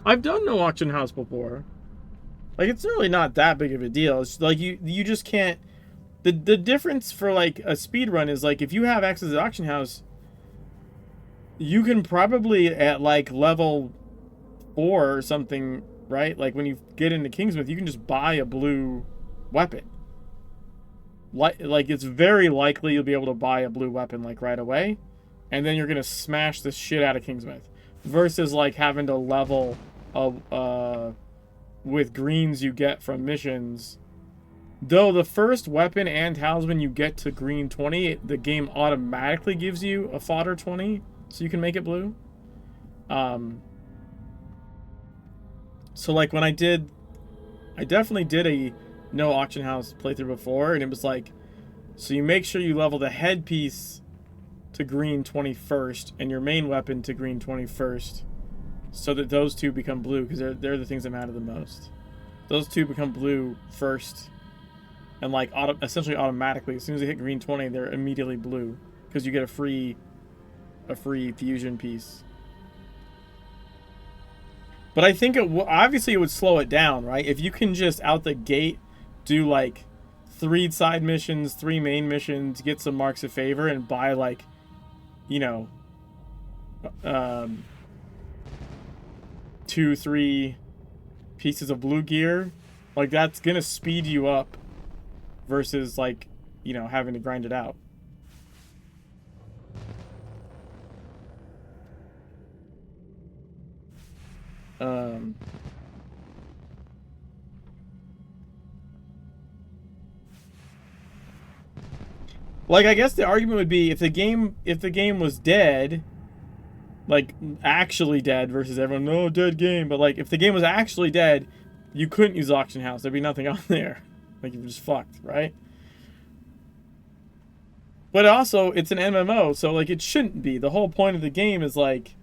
I've done no auction house before. Like, it's really not that big of a deal. It's like you just can't the difference for like a speed run is like if you have access to the auction house, you can probably at like level 4 or something, right? Like when you get into Kingsmith, you can just buy a blue weapon. Like it's very likely you'll be able to buy a blue weapon like right away, and then you're gonna smash the shit out of Kingsmith, versus like having to level with greens you get from missions. Though the first weapon and talisman you get to green 20, the game automatically gives you a fodder 20, so you can make it blue. So like when I definitely did a no auction house playthrough before, and it was like, so you make sure you level the headpiece to green 20 first, and your main weapon to green 20 first, so that those two become blue, because they're the things that matter the most. Those two become blue first, and like essentially automatically, as soon as they hit green 20, they're immediately blue, because you get a free fusion piece. But I think obviously it would slow it down, right? If you can just out the gate do like 3 side missions, 3 main missions, get some marks of favor, and buy like, you know, 2, 3 pieces of blue gear, like that's gonna speed you up versus like, you know, having to grind it out. Like, I guess the argument would be if the game was dead, like actually dead versus everyone, no, dead game, but like if the game was actually dead, you couldn't use auction house. There'd be nothing on there. Like you're just fucked, right? But also, it's an MMO, so like it shouldn't be. The whole point of the game is like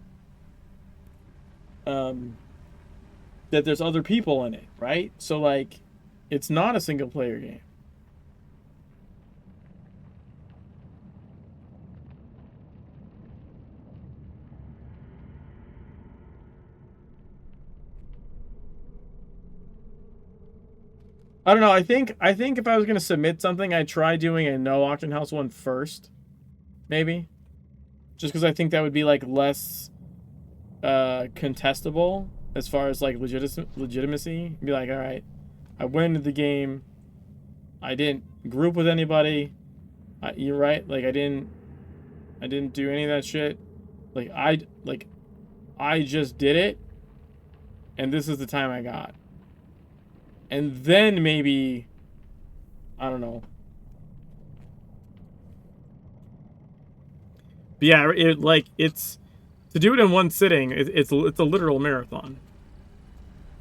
that there's other people in it, right? So like it's not a single player game. I don't know. I think if I was gonna submit something, I'd try doing a no auction house one first, maybe, just because I think that would be like less contestable as far as like legitimacy. Be like, all right, I went into the game, I didn't group with anybody. You're right. Like I didn't do any of that shit. Like I just did it, and this is the time I got. And then maybe, I don't know. But yeah, it's to do it in one sitting. It's a literal marathon.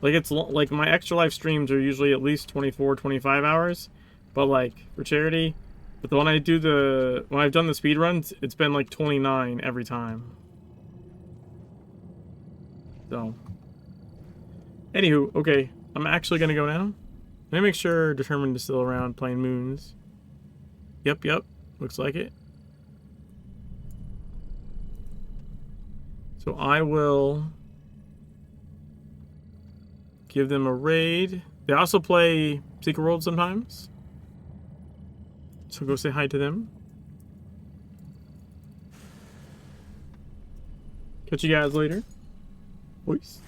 Like it's like my extra life streams are usually at least 24, 25 hours, but like for charity. But when I've done the speed runs, it's been like 29 every time. So, anywho, okay. I'm actually going to go now. Let me make sure Determined is still around playing moons. Yep. Looks like it. So I will give them a raid. They also play Secret World sometimes. So go say hi to them. Catch you guys later. Peace.